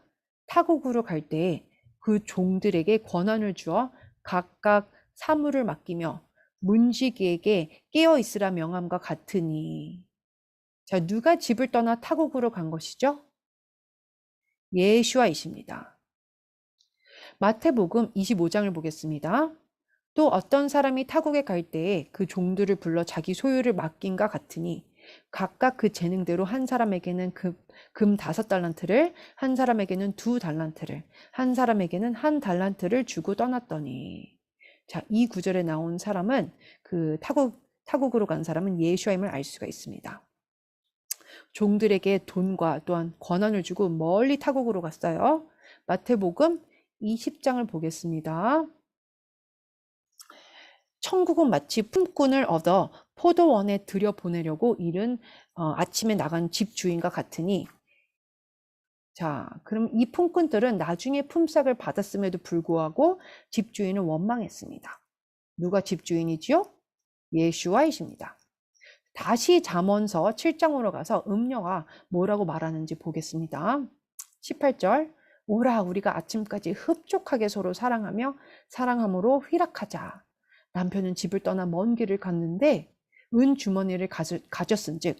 [SPEAKER 1] 타국으로 갈 때 그 종들에게 권한을 주어 각각 사물을 맡기며 문지기에게 깨어 있으라 명함과 같으니. 자, 누가 집을 떠나 타국으로 간 것이죠? 예수와이십니다. 마태복음 25장을 보겠습니다. 또 어떤 사람이 타국에 갈 때에 그 종들을 불러 자기 소유를 맡긴과 같으니 각각 그 재능대로 한 사람에게는 금 5달란트를, 한 사람에게는 2달란트를, 한 사람에게는 1달란트를 주고 떠났더니. 자, 이 구절에 나온 사람은 그 타국으로 간 사람은 예수임을 알 수가 있습니다. 종들에게 돈과 또한 권한을 주고 멀리 타국으로 갔어요. 마태복음 20장을 보겠습니다. 천국은 마치 품꾼을 얻어 포도원에 들여보내려고 이른 아침에 나간 집주인과 같으니. 자, 그럼 이 품꾼들은 나중에 품삯을 받았음에도 불구하고 집주인을 원망했습니다. 누가 집주인이지요? 예수와이십니다. 다시 잠언서 7장으로 가서 음녀가 뭐라고 말하는지 보겠습니다. 18절. 오라 우리가 아침까지 흡족하게 서로 사랑하며 사랑함으로 휘락하자. 남편은 집을 떠나 먼 길을 갔는데 은 주머니를 가졌은즉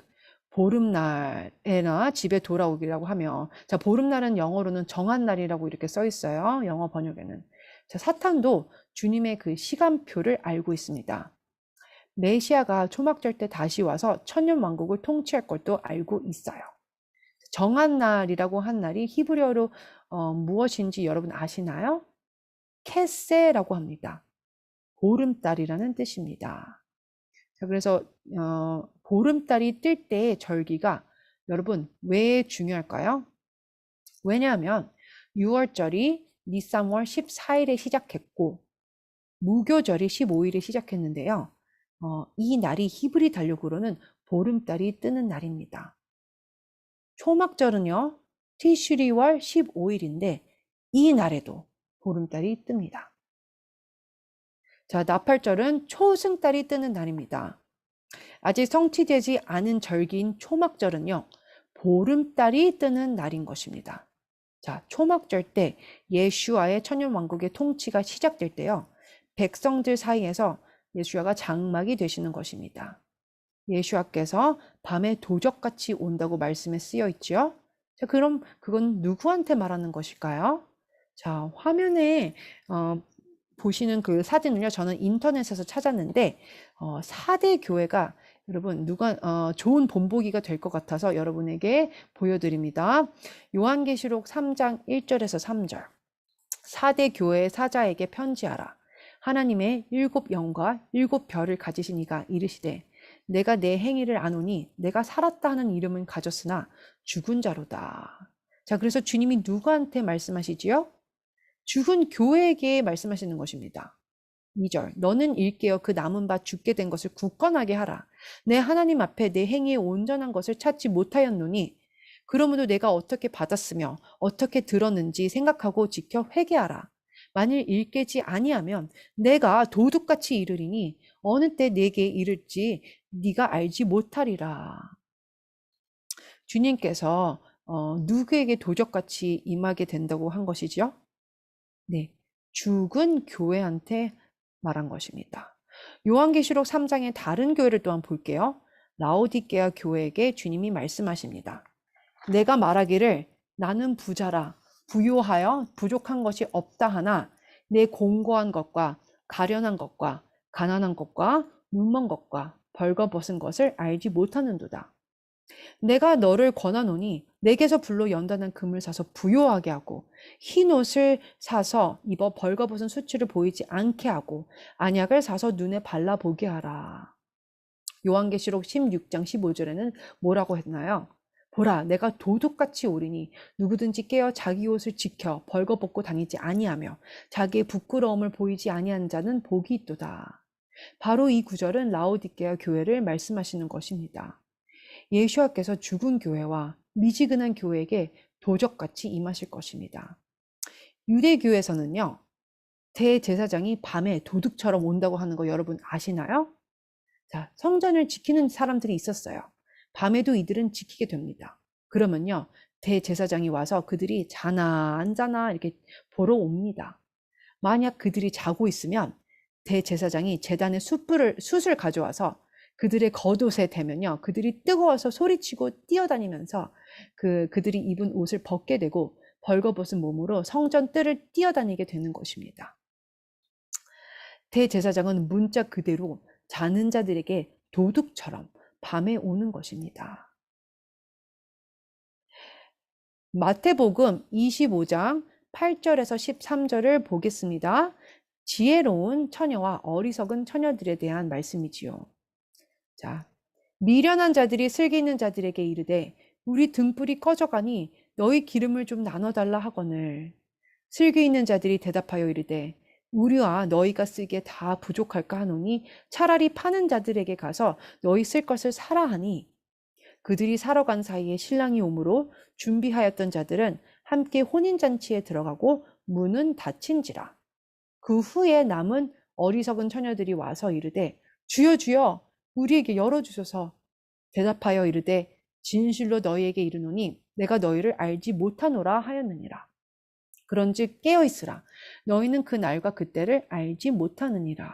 [SPEAKER 1] 보름날에나 집에 돌아오기라고 하며, 자, 보름날은 영어로는 정한 날이라고 이렇게 써 있어요. 영어 번역에는. 자, 사탄도 주님의 그 시간표를 알고 있습니다. 메시아가 초막절 때 다시 와서 천년 왕국을 통치할 것도 알고 있어요. 정한 날이라고 한 날이 히브리어로 무엇인지 여러분 아시나요? 캐세라고 합니다. 보름달이라는 뜻입니다. 자, 그래서 보름달이 뜰 때의 절기가 여러분 왜 중요할까요? 왜냐하면 6월절이 니산월 14일에 시작했고 무교절이 15일에 시작했는데요. 이 날이 히브리 달력으로는 보름달이 뜨는 날입니다. 초막절은요, 티슈리월 15일인데 이 날에도 보름달이 뜹니다. 자, 나팔절은 초승달이 뜨는 날입니다. 아직 성취되지 않은 절기인 초막절은요, 보름달이 뜨는 날인 것입니다. 자, 초막절 때 예수와의 천년왕국의 통치가 시작될 때요, 백성들 사이에서 예수와가 장막이 되시는 것입니다. 예수와께서 밤에 도적같이 온다고 말씀에 쓰여 있죠. 자, 그럼 그건 누구한테 말하는 것일까요? 자, 화면에 보시는 그 사진을요, 저는 인터넷에서 찾았는데 4대 교회가 여러분 좋은 본보기가 될 것 같아서 여러분에게 보여드립니다. 요한계시록 3장 1절에서 3절. 4대 교회의 사자에게 편지하라. 하나님의 7 영과 7 별을 가지신 이가 이르시되 내가 내 행위를 아노니 내가 살았다 하는 이름은 가졌으나 죽은 자로다. 자, 그래서 주님이 누구한테 말씀하시지요? 죽은 교회에게 말씀하시는 것입니다. 2절, 너는 일깨어 그 남은 바 죽게 된 것을 굳건하게 하라. 내 하나님 앞에 내 행위에 온전한 것을 찾지 못하였노니 그러므로 내가 어떻게 받았으며 어떻게 들었는지 생각하고 지켜 회개하라. 만일 일깨지 아니하면 내가 도둑같이 이르리니 어느 때 내게 이를지 네가 알지 못하리라. 주님께서 누구에게 도적같이 임하게 된다고 한 것이죠? 네, 죽은 교회한테 말한 것입니다. 요한계시록 3장의 다른 교회를 또한 볼게요. 라오디게아 교회에게 주님이 말씀하십니다. 내가 말하기를 나는 부자라 부요하여 부족한 것이 없다 하나 내 공고한 것과 가련한 것과 가난한 것과 눈먼 것과 벌거벗은 것을 알지 못하는도다. 내가 너를 권하노니 내게서 불로 연단한 금을 사서 부요하게 하고 흰 옷을 사서 입어 벌거벗은 수치를 보이지 않게 하고 안약을 사서 눈에 발라보게 하라. 요한계시록 16장 15절에는 뭐라고 했나요? 보라, 내가 도둑같이 오리니 누구든지 깨어 자기 옷을 지켜 벌거벗고 다니지 아니하며 자기의 부끄러움을 보이지 아니한 자는 복이 있도다. 바로 이 구절은 라오디게아 교회를 말씀하시는 것입니다. 예수와께서 죽은 교회와 미지근한 교회에게 도적같이 임하실 것입니다. 유대교에서는요, 대제사장이 밤에 도둑처럼 온다고 하는 거 여러분 아시나요? 자, 성전을 지키는 사람들이 있었어요. 밤에도 이들은 지키게 됩니다. 그러면요, 대제사장이 와서 그들이 자나 안 자나 이렇게 보러 옵니다. 만약 그들이 자고 있으면 대제사장이 제단에 숯을 가져와서 그들의 겉옷에 대면요, 그들이 뜨거워서 소리치고 뛰어다니면서 그들이 입은 옷을 벗게 되고 벌거벗은 몸으로 성전 뜰을 뛰어다니게 되는 것입니다. 대제사장은 문자 그대로 자는 자들에게 도둑처럼 밤에 오는 것입니다. 마태복음 25장 8절에서 13절을 보겠습니다. 지혜로운 처녀와 어리석은 처녀들에 대한 말씀이지요. 자, 미련한 자들이 슬기 있는 자들에게 이르되 우리 등불이 꺼져가니 너희 기름을 좀 나눠달라 하거늘 슬기 있는 자들이 대답하여 이르되 우리와 너희가 쓰기에 다 부족할까 하노니 차라리 파는 자들에게 가서 너희 쓸 것을 사라 하니 그들이 사러 간 사이에 신랑이 오므로 준비하였던 자들은 함께 혼인잔치에 들어가고 문은 닫힌지라. 그 후에 남은 어리석은 처녀들이 와서 이르되 주여 주여 우리에게 열어주소서. 대답하여 이르되 진실로 너희에게 이르노니 내가 너희를 알지 못하노라 하였느니라. 그런즉 깨어있으라. 너희는 그 날과 그때를 알지 못하느니라.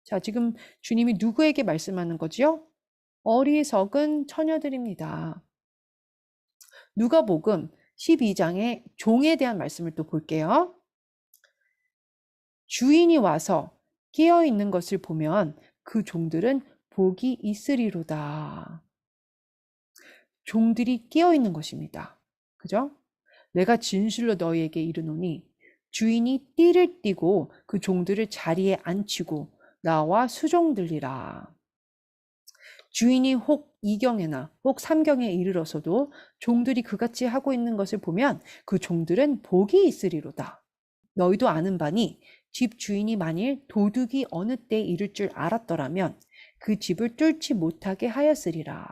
[SPEAKER 1] 자, 지금 주님이 누구에게 말씀하는 거지요? 어리석은 처녀들입니다. 누가복음 12장의 종에 대한 말씀을 또 볼게요. 주인이 와서 깨어 있는 것을 보면 그 종들은 복이 있으리로다. 종들이 깨어 있는 것입니다. 그죠? 내가 진실로 너희에게 이르노니 주인이 띠를 띠고 그 종들을 자리에 앉히고 나와 수종들리라. 주인이 혹 2경에나 혹 3경에 이르러서도 종들이 그같이 하고 있는 것을 보면 그 종들은 복이 있으리로다. 너희도 아는 바니 집 주인이 만일 도둑이 어느 때 이를 줄 알았더라면 그 집을 뚫지 못하게 하였으리라.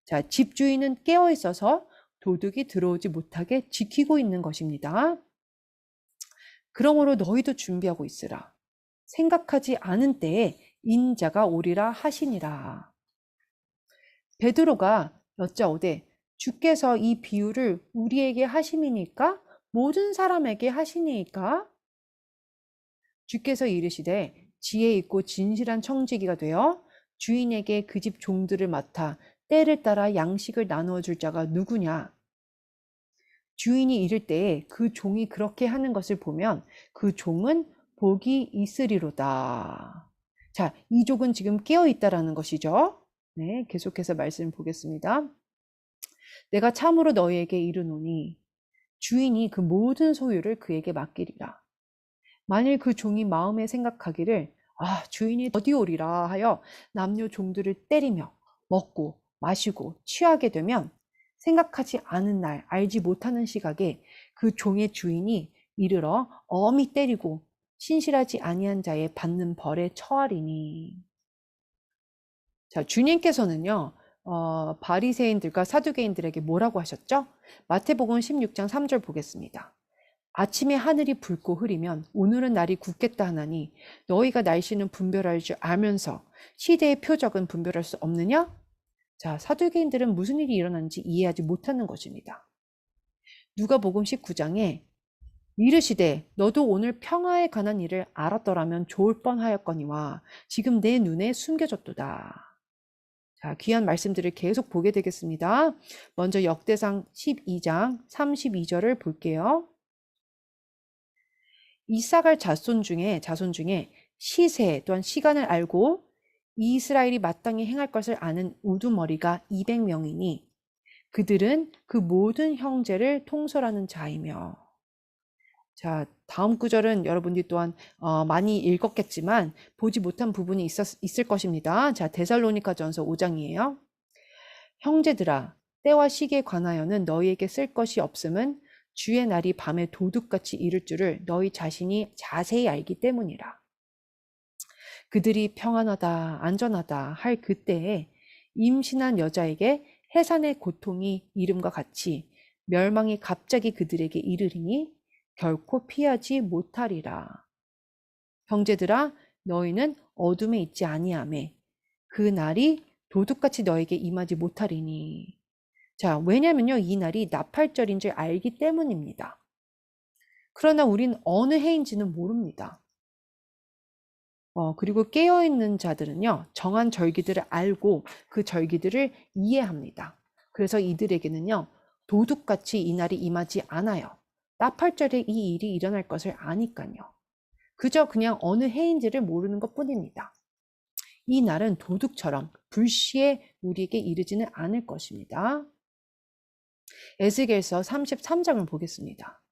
[SPEAKER 1] 자, 집 주인은 깨어 있어서 도둑이 들어오지 못하게 지키고 있는 것입니다. 그러므로 너희도 준비하고 있으라. 생각하지 않은 때에 인자가 오리라 하시니라. 베드로가 여짜오되 주께서 이 비유를 우리에게 하심이니까 모든 사람에게 하시니까? 주께서 이르시되 지혜 있고 진실한 청지기가 되어 주인에게 그 집 종들을 맡아 때를 따라 양식을 나누어 줄 자가 누구냐? 주인이 이를 때에 그 종이 그렇게 하는 것을 보면 그 종은 복이 있으리로다. 자, 이 종은 지금 깨어 있다라는 것이죠. 네, 계속해서 말씀 보겠습니다. 내가 참으로 너희에게 이르노니 주인이 그 모든 소유를 그에게 맡기리라. 만일 그 종이 마음에 생각하기를 주인이 어디 오리라 하여 남녀 종들을 때리며 먹고 마시고 취하게 되면 생각하지 않은 날 알지 못하는 시각에 그 종의 주인이 이르러 엄히 때리고 신실하지 아니한 자의 받는 벌에 처하리니. 자, 주님께서는요, 바리새인들과 사두개인들에게 뭐라고 하셨죠? 마태복음 16장 3절 보겠습니다. 아침에 하늘이 붉고 흐리면 오늘은 날이 굳겠다 하나니 너희가 날씨는 분별할 줄 알면서 시대의 표적은 분별할 수 없느냐? 자, 사두개인들은 무슨 일이 일어났는지 이해하지 못하는 것입니다. 누가복음 19장에 이르시되 너도 오늘 평화에 관한 일을 알았더라면 좋을 뻔하였거니와 지금 내 눈에 숨겨졌도다. 자, 귀한 말씀들을 계속 보게 되겠습니다. 먼저 역대상 12장 32절을 볼게요. 이사갈 자손 중에 시세 또한 시간을 알고 이스라엘이 마땅히 행할 것을 아는 우두머리가 200명이니 그들은 그 모든 형제를 통솔하는 자이며. 자, 다음 구절은 여러분들이 또한 많이 읽었겠지만 보지 못한 부분이 있을 것입니다. 자, 데살로니가전서 5장이에요. 형제들아, 때와 시기에 관하여는 너희에게 쓸 것이 없음은 주의 날이 밤에 도둑같이 이를 줄을 너희 자신이 자세히 알기 때문이라. 그들이 평안하다, 안전하다 할 그때에 임신한 여자에게 해산의 고통이 이름과 같이 멸망이 갑자기 그들에게 이르리니 결코 피하지 못하리라. 형제들아, 너희는 어둠에 있지 아니하매 그 날이 도둑같이 너에게 임하지 못하리니. 자, 왜냐면요, 이 날이 나팔절인 줄 알기 때문입니다. 그러나 우린 어느 해인지는 모릅니다. 그리고 깨어있는 자들은요, 정한 절기들을 알고 그 절기들을 이해합니다. 그래서 이들에게는요, 도둑같이 이 날이 임하지 않아요. 나팔절에 이 일이 일어날 것을 아니까요. 그저 그냥 어느 해인지를 모르는 것 뿐입니다. 이 날은 도둑처럼 불시에 우리에게 이르지는 않을 것입니다. 에스겔서 33장을 보겠습니다.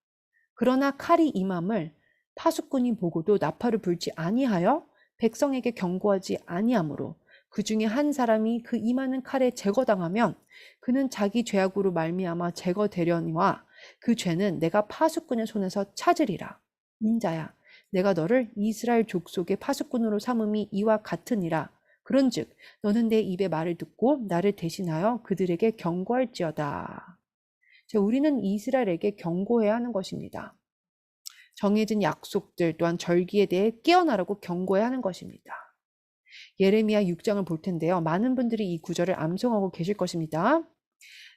[SPEAKER 1] 그러나 칼이 임함을 파수꾼이 보고도 나팔을 불지 아니하여 백성에게 경고하지 아니하므로 그 중에 한 사람이 그 임하는 칼에 제거당하면 그는 자기 죄악으로 말미암아 제거되려니와 그 죄는 내가 파수꾼의 손에서 찾으리라. 인자야, 내가 너를 이스라엘 족속의 파수꾼으로 삼음이 이와 같으니라. 그런즉 너는 내 입의 말을 듣고 나를 대신하여 그들에게 경고할지어다. 자, 우리는 이스라엘에게 경고해야 하는 것입니다. 정해진 약속들 또한 절기에 대해 깨어나라고 경고해야 하는 것입니다. 예레미야 6장을 볼 텐데요. 많은 분들이 이 구절을 암송하고 계실 것입니다.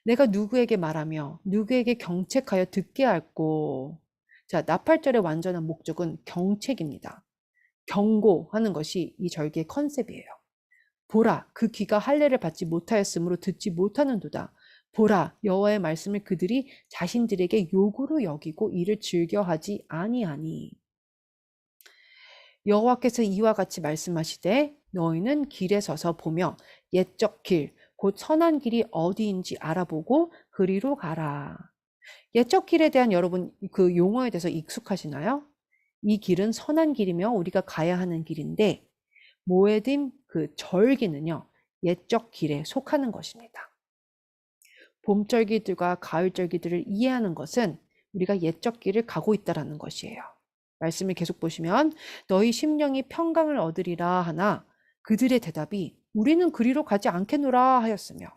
[SPEAKER 1] 내가 누구에게 말하며 누구에게 경책하여 듣게 할꼬. 자, 나팔절의 완전한 목적은 경책입니다. 경고하는 것이 이 절기의 컨셉이에요. 보라, 그 귀가 할례를 받지 못하였으므로 듣지 못하는도다. 보라, 여호와의 말씀을 그들이 자신들에게 요구로 여기고 이를 즐겨하지 아니하니. 여호와께서 이와 같이 말씀하시되 너희는 길에 서서 보며 옛적 길, 곧 선한 길이 어디인지 알아보고 그리로 가라. 옛적 길에 대한 여러분 그 용어에 대해서 익숙하시나요? 이 길은 선한 길이며 우리가 가야 하는 길인데 모에딤 그 절기는요, 옛적 길에 속하는 것입니다. 봄절기들과 가을절기들을 이해하는 것은 우리가 옛적 길을 가고 있다라는 것이에요. 말씀을 계속 보시면 너희 심령이 평강을 얻으리라 하나 그들의 대답이 우리는 그리로 가지 않겠노라 하였으며,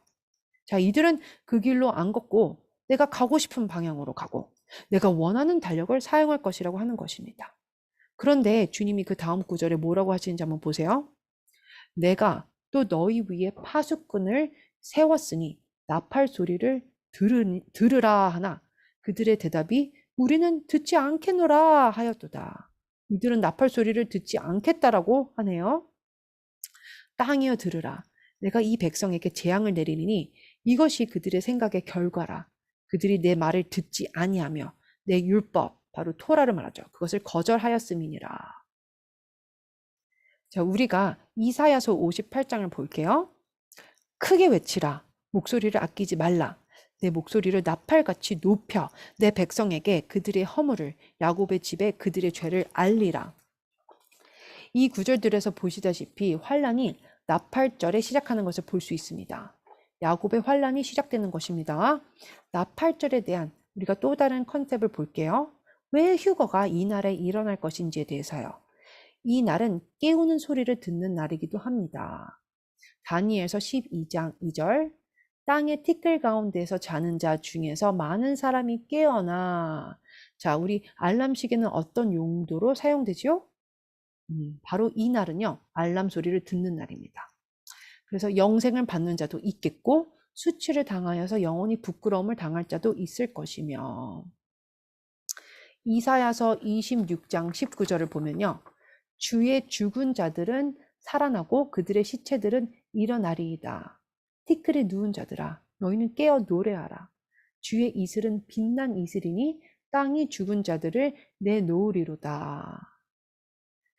[SPEAKER 1] 자, 이들은 그 길로 안 걷고 내가 가고 싶은 방향으로 가고 내가 원하는 달력을 사용할 것이라고 하는 것입니다. 그런데 주님이 그 다음 구절에 뭐라고 하시는지 한번 보세요. 내가 또 너희 위에 파수꾼을 세웠으니 나팔 소리를 들으라 하나 그들의 대답이 우리는 듣지 않겠노라 하였도다. 이들은 나팔 소리를 듣지 않겠다라고 하네요. 땅이여 들으라. 내가 이 백성에게 재앙을 내리니 이것이 그들의 생각의 결과라. 그들이 내 말을 듣지 아니하며 내 율법, 바로 토라를 말하죠. 그것을 거절하였음이니라. 자, 우리가 이사야서 58장을 볼게요. 크게 외치라. 목소리를 아끼지 말라. 내 목소리를 나팔같이 높여 내 백성에게 그들의 허물을, 야곱의 집에 그들의 죄를 알리라. 이 구절들에서 보시다시피 환란이 나팔절에 시작하는 것을 볼 수 있습니다. 야곱의 환란이 시작되는 것입니다. 나팔절에 대한 우리가 또 다른 컨셉을 볼게요. 왜 휴거가 이 날에 일어날 것인지에 대해서요. 이 날은 깨우는 소리를 듣는 날이기도 합니다. 다니엘서 12장 2절, 땅의 티끌 가운데서 자는 자 중에서 많은 사람이 깨어나. 자, 우리 알람 시계는 어떤 용도로 사용되죠? 바로 이 날은요, 알람 소리를 듣는 날입니다. 그래서 영생을 받는 자도 있겠고 수치를 당하여서 영원히 부끄러움을 당할 자도 있을 것이며, 이사야서 26장 19절을 보면요, 주의 죽은 자들은 살아나고 그들의 시체들은 일어나리이다. 티끌에 누운 자들아, 너희는 깨어 노래하라. 주의 이슬은 빛난 이슬이니 땅이 죽은 자들을 내놓으리로다.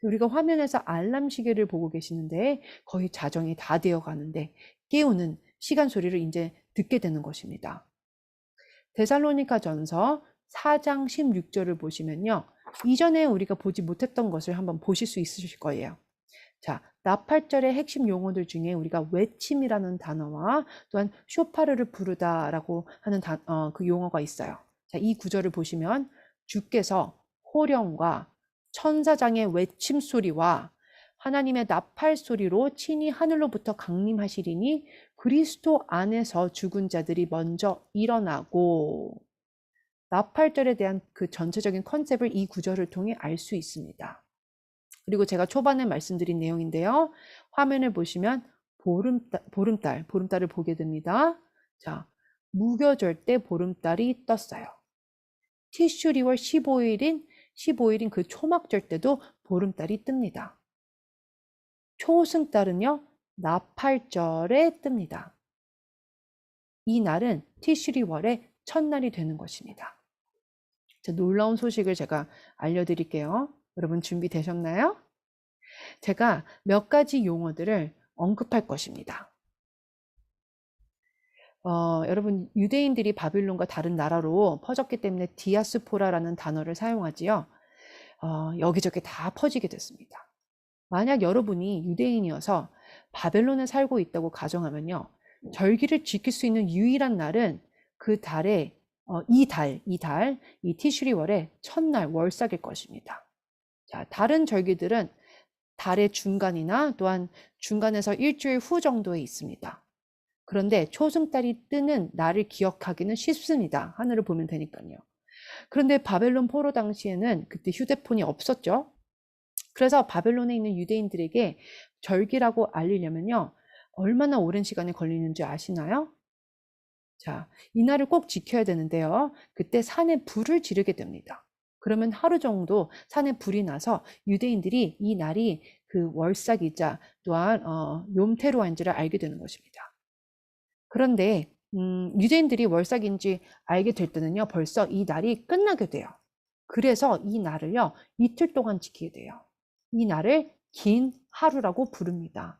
[SPEAKER 1] 우리가 화면에서 알람 시계를 보고 계시는데 거의 자정이 다 되어 가는데 깨우는 시간 소리를 이제 듣게 되는 것입니다. 데살로니가 전서 4장 16절을 보시면요, 이전에 우리가 보지 못했던 것을 한번 보실 수 있으실 거예요. 자, 나팔절의 핵심 용어들 중에 우리가 외침이라는 단어와 또한 쇼파르를 부르다라고 하는 그 용어가 있어요. 자, 이 구절을 보시면 주께서 호령과 천사장의 외침 소리와 하나님의 나팔 소리로 친히 하늘로부터 강림하시리니 그리스도 안에서 죽은 자들이 먼저 일어나고, 나팔절에 대한 그 전체적인 컨셉을 이 구절을 통해 알 수 있습니다. 그리고 제가 초반에 말씀드린 내용인데요. 화면을 보시면 보름달을 보게 됩니다. 자, 무교절 때 보름달이 떴어요. 티슈리월 15일인 그 초막절 때도 보름달이 뜹니다. 초승달은요, 나팔절에 뜹니다. 이 날은 티슈리월의 첫날이 되는 것입니다. 자, 놀라운 소식을 제가 알려드릴게요. 여러분 준비되셨나요? 제가 몇 가지 용어들을 언급할 것입니다. 여러분, 유대인들이 바빌론과 다른 나라로 퍼졌기 때문에 디아스포라라는 단어를 사용하지요. 여기저기 다 퍼지게 됐습니다. 만약 여러분이 유대인이어서 바벨론에 살고 있다고 가정하면요, 절기를 지킬 수 있는 유일한 날은 그 달의 이 티슈리월의 첫날 월삭일 것입니다. 자, 다른 절기들은 달의 중간이나 또한 중간에서 일주일 후 정도에 있습니다. 그런데 초승달이 뜨는 날을 기억하기는 쉽습니다. 하늘을 보면 되니까요. 그런데 바벨론 포로 당시에는 그때 휴대폰이 없었죠. 그래서 바벨론에 있는 유대인들에게 절기라고 알리려면요, 얼마나 오랜 시간이 걸리는지 아시나요? 자, 이 날을 꼭 지켜야 되는데요, 그때 산에 불을 지르게 됩니다. 그러면 하루 정도 산에 불이 나서 유대인들이 이 날이 그 월삭이자 또한 욤테루아인지를 알게 되는 것입니다. 그런데 유대인들이 월삭인지 알게 될 때는요, 벌써 이 날이 끝나게 돼요. 그래서 이 날을요, 이틀 동안 지키게 돼요. 이 날을 긴 하루라고 부릅니다.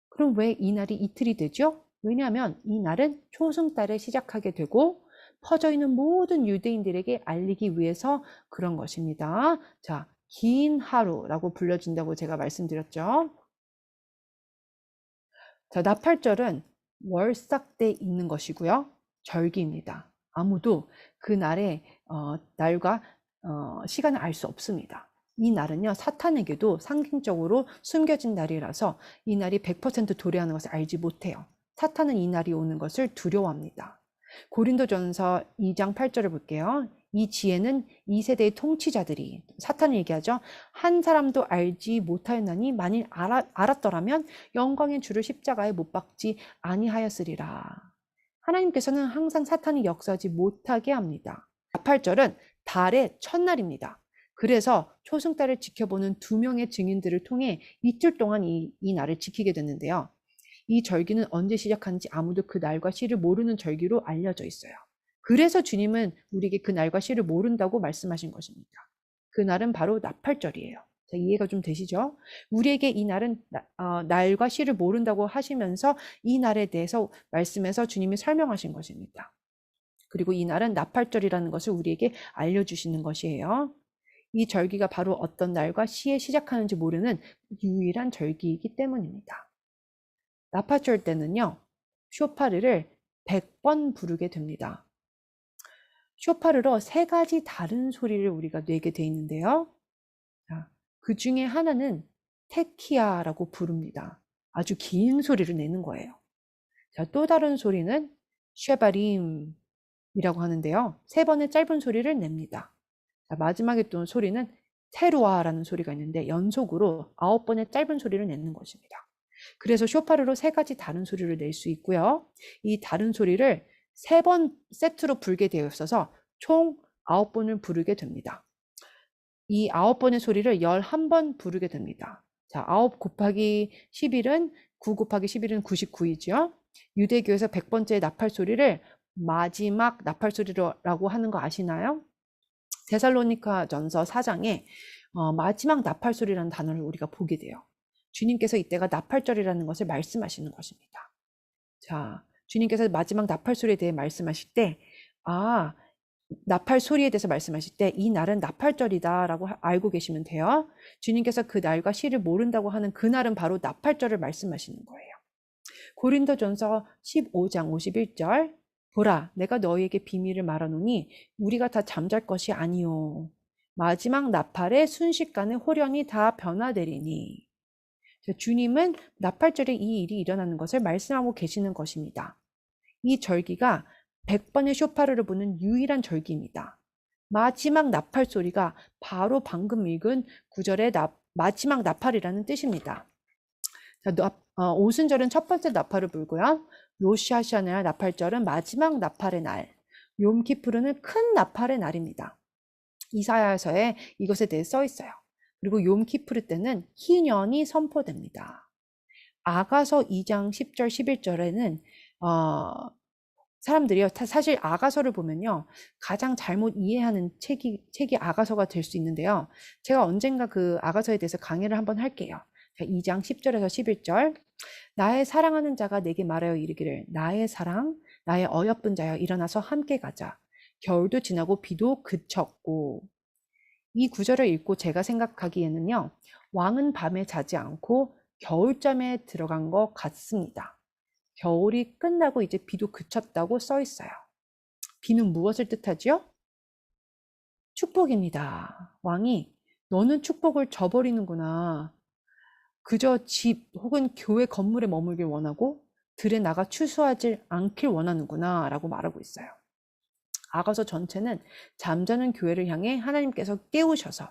[SPEAKER 1] 그럼 왜 이 날이 이틀이 되죠? 왜냐하면 이 날은 초승달에 시작하게 되고 퍼져 있는 모든 유대인들에게 알리기 위해서 그런 것입니다. 자, 긴 하루라고 불려진다고 제가 말씀드렸죠. 자, 나팔절은 월삭 때 있는 것이고요. 절기입니다. 아무도 그 날의 날과 시간을 알 수 없습니다. 이 날은요, 사탄에게도 상징적으로 숨겨진 날이라서 이 날이 100% 도래하는 것을 알지 못해요. 사탄은 이 날이 오는 것을 두려워합니다. 고린도전서 2장 8절을 볼게요. 이 지혜는 이 세대의 통치자들이, 사탄을 얘기하죠. 한 사람도 알지 못하였나니 만일 알았더라면 영광의 주를 십자가에 못 박지 아니하였으리라. 하나님께서는 항상 사탄이 역사하지 못하게 합니다. 나팔절은 달의 첫날입니다. 그래서 초승달을 지켜보는 2명의 증인들을 통해 이틀 동안 이 날을 지키게 됐는데요. 이 절기는 언제 시작하는지 아무도 그 날과 시를 모르는 절기로 알려져 있어요. 그래서 주님은 우리에게 그 날과 시를 모른다고 말씀하신 것입니다. 그 날은 바로 나팔절이에요. 자, 이해가 좀 되시죠? 우리에게 이 날은 날과 시를 모른다고 하시면서 이 날에 대해서 말씀해서 주님이 설명하신 것입니다. 그리고 이 날은 나팔절이라는 것을 우리에게 알려주시는 것이에요. 이 절기가 바로 어떤 날과 시에 시작하는지 모르는 유일한 절기이기 때문입니다. 나팔절 때는요, 쇼파르를 100번 부르게 됩니다. 쇼파르로 3가지 다른 소리를 우리가 내게 돼 있는데요. 그 중에 하나는 테키아라고 부릅니다. 아주 긴 소리를 내는 거예요. 자, 또 다른 소리는 쉐바림이라고 하는데요. 3번의 짧은 소리를 냅니다. 자, 마지막에 또 소리는 테루아라는 소리가 있는데 연속으로 9번의 짧은 소리를 내는 것입니다. 그래서 쇼파르로 3가지 다른 소리를 낼 수 있고요. 이 다른 소리를 3번 세트로 불게 되어 있어서 총 9번을 부르게 됩니다. 이 9번의 소리를 11번 부르게 됩니다. 자, 9 곱하기 11은 9 곱하기 11은 99이죠. 유대교에서 100번째 나팔 소리를 마지막 나팔 소리라고 하는 거 아시나요? 데살로니가 전서 4장에 마지막 나팔 소리라는 단어를 우리가 보게 돼요. 주님께서 이때가 나팔절이라는 것을 말씀하시는 것입니다. 자, 주님께서 마지막 나팔 소리에 대해 말씀하실 때, 나팔 소리에 대해서 말씀하실 때 이 날은 나팔절이다라고 알고 계시면 돼요. 주님께서 그 날과 시를 모른다고 하는 그 날은 바로 나팔절을 말씀하시는 거예요. 고린도전서 15장 51절, 보라, 내가 너희에게 비밀을 말하노니 우리가 다 잠잘 것이 아니요 마지막 나팔의 순식간에 홀연히 다 변화되리니. 주님은 나팔절에 이 일이 일어나는 것을 말씀하고 계시는 것입니다. 이 절기가 100번의 쇼파르를 부는 유일한 절기입니다. 마지막 나팔 소리가 바로 방금 읽은 구절의 마지막 나팔이라는 뜻입니다. 자, 오순절은 첫 번째 나팔을 불고요. 로시아샤나 나팔절은 마지막 나팔의 날, 욤키푸르는 큰 나팔의 날입니다. 이사야서에 이것에 대해 써 있어요. 그리고 욤키푸르 때는 희년이 선포됩니다. 아가서 2장 10절 11절에는 사람들이요, 사실 아가서를 보면요, 가장 잘못 이해하는 책이 아가서가 될 수 있는데요. 제가 언젠가 그 아가서에 대해서 강의를 한번 할게요. 2장 10절에서 11절, 나의 사랑하는 자가 내게 말하여 이르기를, 나의 사랑, 나의 어여쁜 자여, 일어나서 함께 가자. 겨울도 지나고 비도 그쳤고. 이 구절을 읽고 제가 생각하기에는요, 왕은 밤에 자지 않고 겨울잠에 들어간 것 같습니다. 겨울이 끝나고 이제 비도 그쳤다고 써 있어요. 비는 무엇을 뜻하지요? 축복입니다. 왕이 너는 축복을 저버리는구나. 그저 집 혹은 교회 건물에 머물길 원하고 들에 나가 추수하지 않길 원하는구나 라고 말하고 있어요. 아가서 전체는 잠자는 교회를 향해 하나님께서 깨우셔서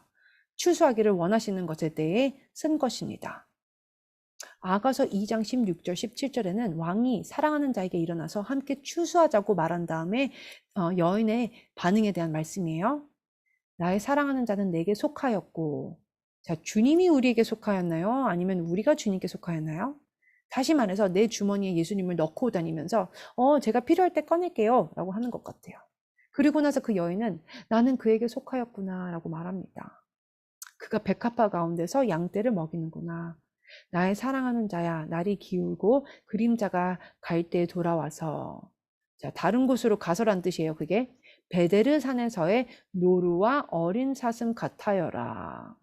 [SPEAKER 1] 추수하기를 원하시는 것에 대해 쓴 것입니다. 아가서 2장 16절 17절에는 왕이 사랑하는 자에게 일어나서 함께 추수하자고 말한 다음에 여인의 반응에 대한 말씀이에요. 나의 사랑하는 자는 내게 속하였고. 자, 주님이 우리에게 속하였나요? 아니면 우리가 주님께 속하였나요? 다시 말해서 내 주머니에 예수님을 넣고 다니면서 제가 필요할 때 꺼낼게요 라고 하는 것 같아요. 그리고 나서 그 여인은 나는 그에게 속하였구나 라고 말합니다. 그가 백합화 가운데서 양떼를 먹이는구나. 나의 사랑하는 자야, 날이 기울고 그림자가 갈 때 돌아와서. 자, 다른 곳으로 가서란 뜻이에요. 그게 베데르 산에서의 노루와 어린 사슴 같아여라.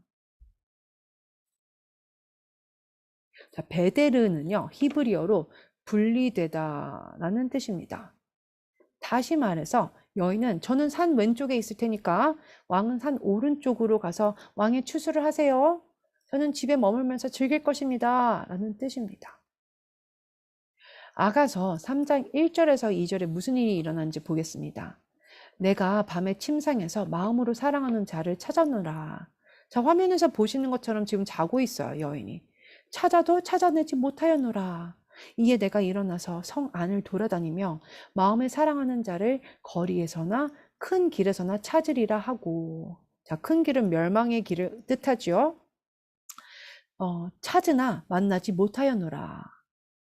[SPEAKER 1] 자, 베데르는요, 히브리어로 분리되다라는 뜻입니다. 다시 말해서 여인은 저는 산 왼쪽에 있을 테니까 왕은 산 오른쪽으로 가서 왕의 추수를 하세요. 저는 집에 머물면서 즐길 것입니다. 라는 뜻입니다. 아가서 3장 1절에서 2절에 무슨 일이 일어난지 보겠습니다. 내가 밤에 침상에서 마음으로 사랑하는 자를 찾아노라. 자, 화면에서 보시는 것처럼 지금 자고 있어요, 여인이. 찾아도 찾아내지 못하였노라. 이에 내가 일어나서 성 안을 돌아다니며 마음에 사랑하는 자를 거리에서나 큰 길에서나 찾으리라 하고. 자, 큰 길은 멸망의 길을 뜻하죠. 찾으나 만나지 못하였노라.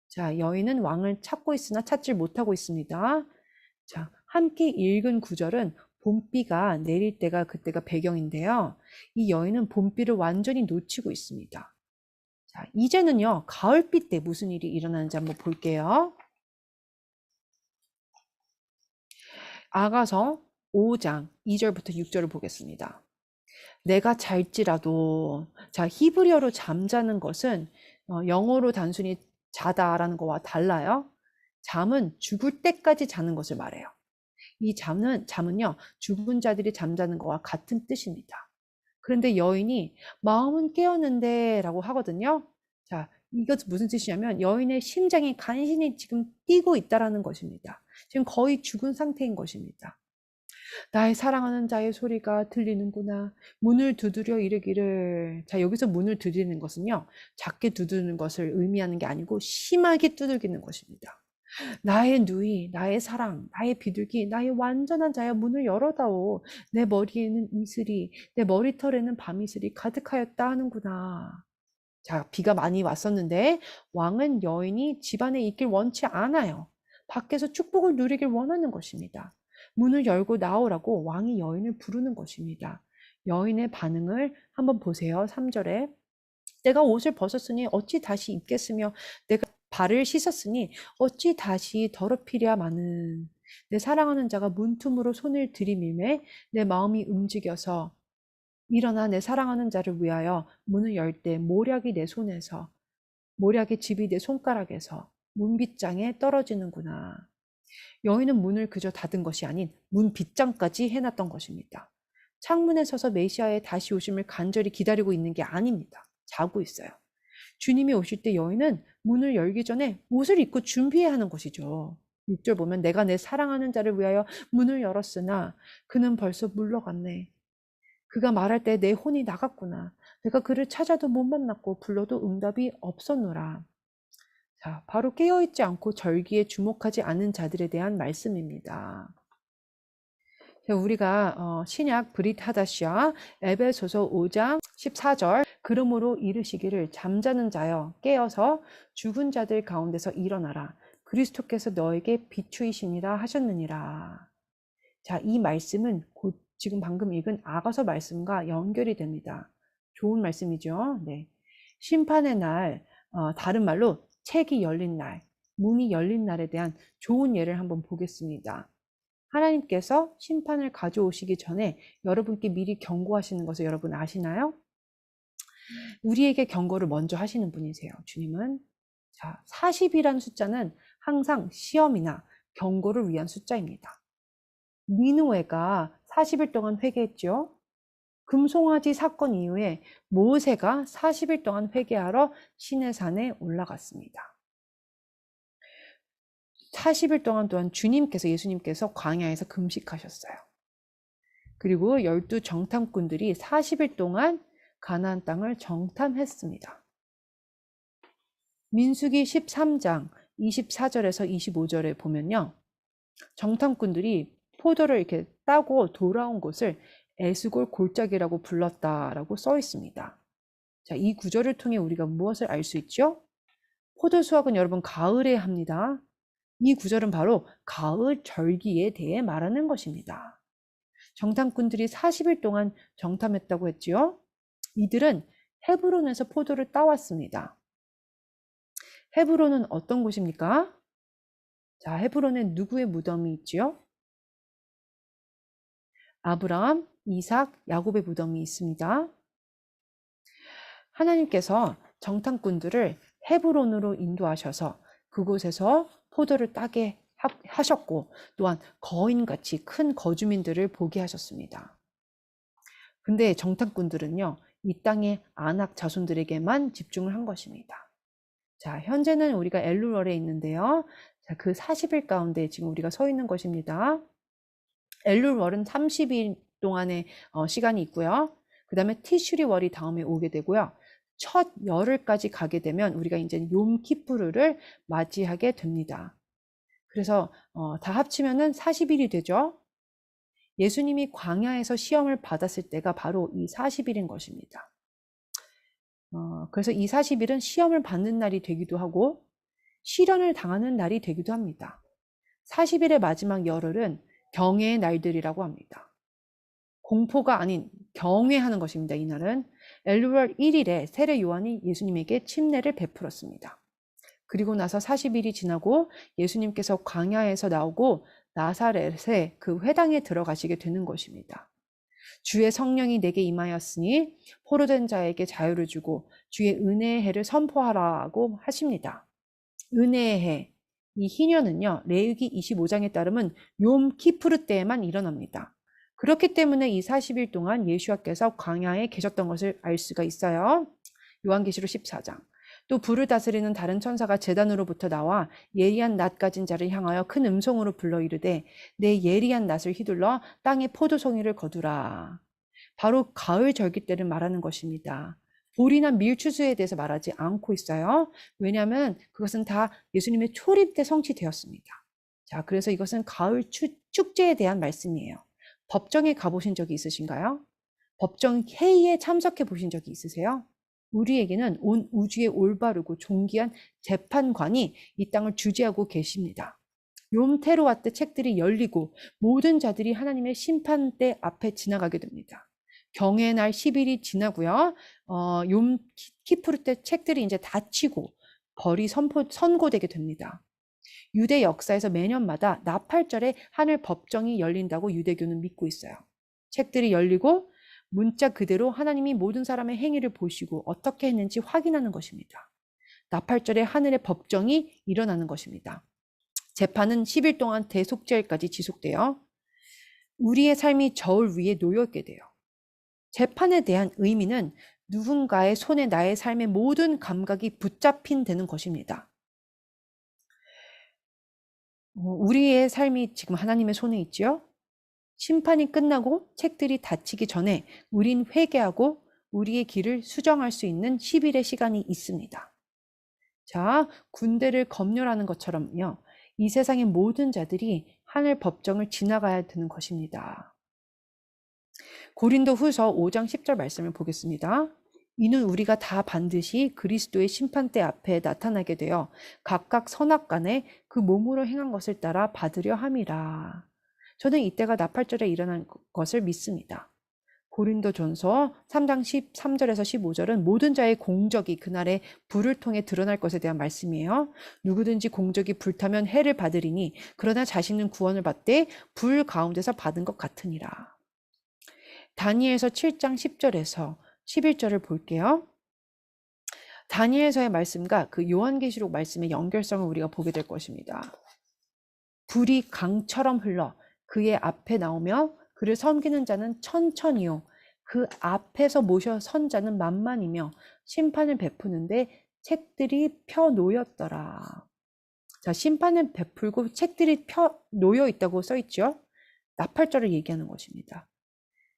[SPEAKER 1] 자, 여인은 왕을 찾고 있으나 찾지 못하고 있습니다. 자, 함께 읽은 구절은 봄비가 내릴 때가 그때가 배경인데요. 이 여인은 봄비를 완전히 놓치고 있습니다. 자, 이제는요, 가을비 때 무슨 일이 일어나는지 한번 볼게요. 아가서 5장 2절부터 6절을 보겠습니다. 내가 잘지라도, 자, 히브리어로 잠자는 것은 영어로 단순히 자다라는 거와 달라요. 잠은 죽을 때까지 자는 것을 말해요. 이 잠은요, 죽은 자들이 잠자는 것과 같은 뜻입니다. 그런데 여인이 마음은 깨었는데 라고 하거든요. 자, 이것은 무슨 뜻이냐면 여인의 심장이 간신히 지금 뛰고 있다라는 것입니다. 지금 거의 죽은 상태인 것입니다. 나의 사랑하는 자의 소리가 들리는구나. 문을 두드려 이르기를. 자, 여기서 문을 두드리는 것은요, 작게 두드리는 것을 의미하는 게 아니고 심하게 두들기는 것입니다. 나의 누이, 나의 사랑, 나의 비둘기, 나의 완전한 자여 문을 열어다오. 내 머리에는 이슬이, 내 머리털에는 밤이슬이 가득하였다 하는구나. 자, 비가 많이 왔었는데 왕은 여인이 집안에 있길 원치 않아요. 밖에서 축복을 누리길 원하는 것입니다. 문을 열고 나오라고 왕이 여인을 부르는 것입니다. 여인의 반응을 한번 보세요. 3절에 내가 옷을 벗었으니 어찌 다시 입겠으며 내가 발을 씻었으니 어찌 다시 더럽히랴마는. 내 사랑하는 자가 문틈으로 손을 들이밀매 내 마음이 움직여서 일어나 내 사랑하는 자를 위하여 문을 열 때 모략이 내 손에서 모략의 집이 내 손가락에서 문빗장에 떨어지는구나. 여인은 문을 그저 닫은 것이 아닌 문빗장까지 해놨던 것입니다. 창문에 서서 메시아의 다시 오심을 간절히 기다리고 있는 게 아닙니다. 자고 있어요. 주님이 오실 때 여인은 문을 열기 전에 옷을 입고 준비해야 하는 것이죠. 6절 보면 내가 내 사랑하는 자를 위하여 문을 열었으나 그는 벌써 물러갔네. 그가 말할 때 내 혼이 나갔구나. 내가 그를 찾아도 못 만났고 불러도 응답이 없었노라. 자, 바로 깨어있지 않고 절기에 주목하지 않은 자들에 대한 말씀입니다. 자, 우리가 신약 브릿 하다시아 에베소서 5장 14절 그러므로 이르시기를 잠자는 자여 깨어서 죽은 자들 가운데서 일어나라. 그리스도께서 너에게 비추이시니라 하셨느니라. 자, 이 말씀은 곧 지금 방금 읽은 아가서 말씀과 연결이 됩니다. 좋은 말씀이죠. 네. 심판의 날, 다른 말로 책이 열린 날, 문이 열린 날에 대한 좋은 예를 한번 보겠습니다. 하나님께서 심판을 가져오시기 전에 여러분께 미리 경고하시는 것을 여러분 아시나요? 우리에게 경고를 먼저 하시는 분이세요. 주님은. 자, 40이라는 숫자는 항상 시험이나 경고를 위한 숫자입니다. 니느웨가 40일 동안 회개했죠. 금송아지 사건 이후에 모세가 40일 동안 회개하러 시내산에 올라갔습니다. 40일 동안 또한 예수님께서 광야에서 금식하셨어요. 그리고 12 정탐꾼들이 40일 동안 가나안 땅을 정탐했습니다. 민수기 13장 24절에서 25절에 보면요. 정탐꾼들이 포도를 이렇게 따고 돌아온 곳을 에스골 골짜기라고 불렀다라고 써 있습니다. 자, 이 구절을 통해 우리가 무엇을 알 수 있죠? 포도 수확은 여러분 가을에 합니다. 이 구절은 바로 가을 절기에 대해 말하는 것입니다. 정탐꾼들이 40일 동안 정탐했다고 했지요. 이들은 헤브론에서 포도를 따왔습니다. 헤브론은 어떤 곳입니까? 자, 헤브론에 누구의 무덤이 있지요? 아브라함, 이삭, 야곱의 무덤이 있습니다. 하나님께서 정탐꾼들을 헤브론으로 인도하셔서 그곳에서 포도를 따게 하셨고 또한 거인같이 큰 거주민들을 보게 하셨습니다. 근데 정탐꾼들은요, 이 땅의 아낙 자손들에게만 집중을 한 것입니다. 자, 현재는 우리가 엘룰월에 있는데요. 자, 그 40일 가운데 지금 우리가 서 있는 것입니다. 엘룰월은 30일 동안의 시간이 있고요. 그 다음에 티슈리월이 다음에 오게 되고요. 첫 열흘까지 가게 되면 우리가 이제 욤키푸르를 맞이하게 됩니다. 그래서 다 합치면은 40일이 되죠. 예수님이 광야에서 시험을 받았을 때가 바로 이 40일인 것입니다. 그래서 이 40일은 시험을 받는 날이 되기도 하고 시련을 당하는 날이 되기도 합니다. 40일의 마지막 열흘은 경외의 날들이라고 합니다. 공포가 아닌 경외하는 것입니다. 이날은 엘루월 1일에 세례 요한이 예수님에게 침례를 베풀었습니다. 그리고 나서 40일이 지나고 예수님께서 광야에서 나오고 나사렛의 그 회당에 들어가시게 되는 것입니다. 주의 성령이 내게 임하였으니 포로된 자에게 자유를 주고 주의 은혜의 해를 선포하라고 하십니다. 은혜의 해, 이 희년은요, 레위기 25장에 따르면 욤키푸르 때에만 일어납니다. 그렇기 때문에 이 40일 동안 예수와께서 광야에 계셨던 것을 알 수가 있어요. 요한계시록 14장. 또 불을 다스리는 다른 천사가 제단으로부터 나와 예리한 낫 가진 자를 향하여 큰 음성으로 불러 이르되 내 예리한 낫을 휘둘러 땅에 포도송이를 거두라. 바로 가을 절기 때를 말하는 것입니다. 볼이나 밀추수에 대해서 말하지 않고 있어요. 왜냐하면 그것은 다 예수님의 초림 때 성취되었습니다. 자, 그래서 이것은 가을 축제에 대한 말씀이에요. 법정에 가보신 적이 있으신가요? 법정 회의에 참석해 보신 적이 있으세요? 우리에게는 온 우주의 올바르고 존귀한 재판관이 이 땅을 주재하고 계십니다. 욤테루아 때 책들이 열리고 모든 자들이 하나님의 심판대 앞에 지나가게 됩니다. 경외의 날 10일이 지나고요. 욤키푸르 때 책들이 이제 닫히고 벌이 선고되게 됩니다. 유대 역사에서 매년마다 나팔절에 하늘 법정이 열린다고 유대교는 믿고 있어요. 책들이 열리고 문자 그대로 하나님이 모든 사람의 행위를 보시고 어떻게 했는지 확인하는 것입니다. 나팔절에 하늘의 법정이 일어나는 것입니다. 재판은 10일 동안 대속죄일까지 지속돼요. 우리의 삶이 저울 위에 놓여있게 돼요. 재판에 대한 의미는 누군가의 손에 나의 삶의 모든 감각이 붙잡힌 되는 것입니다. 우리의 삶이 지금 하나님의 손에 있지요? 심판이 끝나고 책들이 닫히기 전에 우린 회개하고 우리의 길을 수정할 수 있는 10일의 시간이 있습니다. 자, 군대를 검열하는 것처럼요. 이 세상의 모든 자들이 하늘 법정을 지나가야 되는 것입니다. 고린도 후서 5장 10절 말씀을 보겠습니다. 이는 우리가 다 반드시 그리스도의 심판대 앞에 나타나게 되어 각각 선악간에 그 몸으로 행한 것을 따라 받으려 함이라. 저는 이때가 나팔절에 일어난 것을 믿습니다. 고린도전서 3장 13절에서 15절은 모든 자의 공적이 그날에 불을 통해 드러날 것에 대한 말씀이에요. 누구든지 공적이 불타면 해를 받으리니 그러나 자신은 구원을 받되 불 가운데서 받은 것 같으니라. 다니엘서 7장 10절에서 11절을 볼게요. 다니엘서의 말씀과 그 요한계시록 말씀의 연결성을 우리가 보게 될 것입니다. 불이 강처럼 흘러 그의 앞에 나오며 그를 섬기는 자는 천천히요 그 앞에서 모셔 선 자는 만만이며 심판을 베푸는데 책들이 펴 놓였더라. 자, 심판을 베풀고 책들이 펴 놓여 있다고 써 있죠. 나팔절을 얘기하는 것입니다.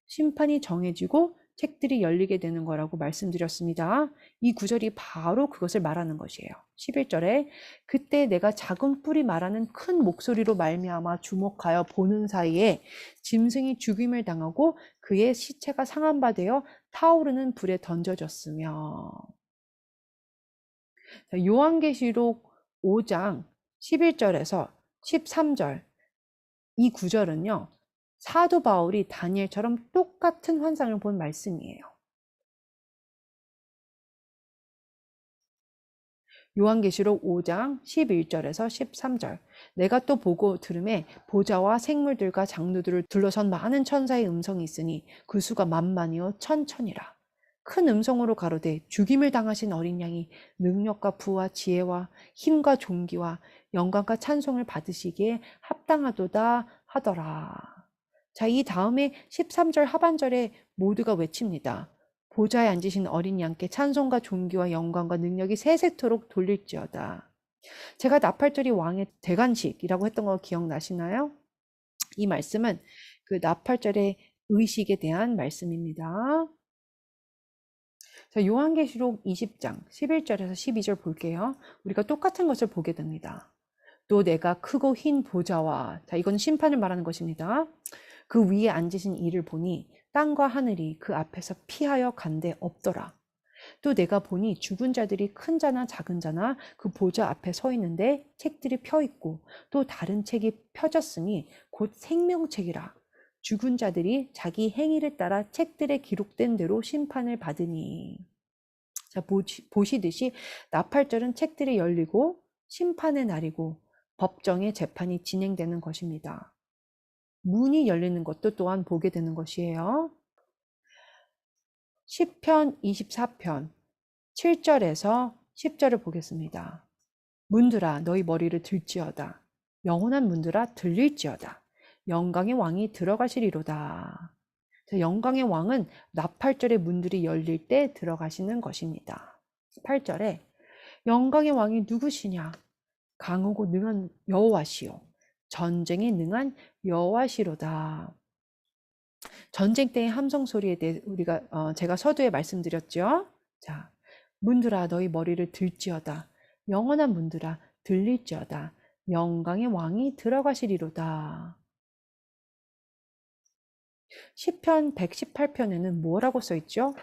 [SPEAKER 1] 심판이 정해지고 책들이 열리게 되는 거라고 말씀드렸습니다. 이 구절이 바로 그것을 말하는 것이에요. 11절에 그때 내가 작은 뿔이 말하는 큰 목소리로 말미암아 주목하여 보는 사이에 짐승이 죽임을 당하고 그의 시체가 상한 바 되어 타오르는 불에 던져졌으며. 요한계시록 5장 11절에서 13절 이 구절은요, 사도 바울이 다니엘처럼 똑같은 환상을 본 말씀이에요. 요한계시록 5장 11절에서 13절. 내가 또 보고 들음에 보좌와 생물들과 장로들을 둘러선 많은 천사의 음성이 있으니 그 수가 만만이요 천천이라. 큰 음성으로 가로되 죽임을 당하신 어린 양이 능력과 부와 지혜와 힘과 존귀와 영광과 찬송을 받으시기에 합당하도다 하더라. 자, 이 다음에 13절 하반절에 모두가 외칩니다. 보좌에 앉으신 어린 양께 찬송과 존귀와 영광과 능력이 세세토록 돌릴지어다. 제가 나팔절이 왕의 대관식이라고 했던 거 기억나시나요? 이 말씀은 그 나팔절의 의식에 대한 말씀입니다. 자, 요한계시록 20장 11절에서 12절 볼게요. 우리가 똑같은 것을 보게 됩니다. 또 내가 크고 흰 보좌와, 자, 이건 심판을 말하는 것입니다. 그 위에 앉으신 이를 보니 땅과 하늘이 그 앞에서 피하여 간데 없더라. 또 내가 보니 죽은 자들이 큰 자나 작은 자나 그 보좌 앞에 서 있는데 책들이 펴 있고 또 다른 책이 펴졌으니 곧 생명책이라. 죽은 자들이 자기 행위를 따라 책들에 기록된 대로 심판을 받으니. 자, 보시듯이 나팔절은 책들이 열리고 심판의 날이고 법정의 재판이 진행되는 것입니다. 문이 열리는 것도 또한 보게 되는 것이에요. 시편 24편 7절에서 10절을 보겠습니다. 문들아 너희 머리를 들지어다. 영원한 문들아 들릴지어다. 영광의 왕이 들어가시리로다. 영광의 왕은 나팔절의 문들이 열릴 때 들어가시는 것입니다. 8절에 영광의 왕이 누구시냐? 강하고 능한 여호와시요 전쟁에 능한 여호와시로다. 전쟁 때의 함성 소리에 대해 제가 서두에 말씀드렸죠. 자, 문들아 너희 머리를 들지어다. 영원한 문들아 들릴지어다. 영광의 왕이 들어가시리로다. 시편 118편에는 뭐라고 써 있죠?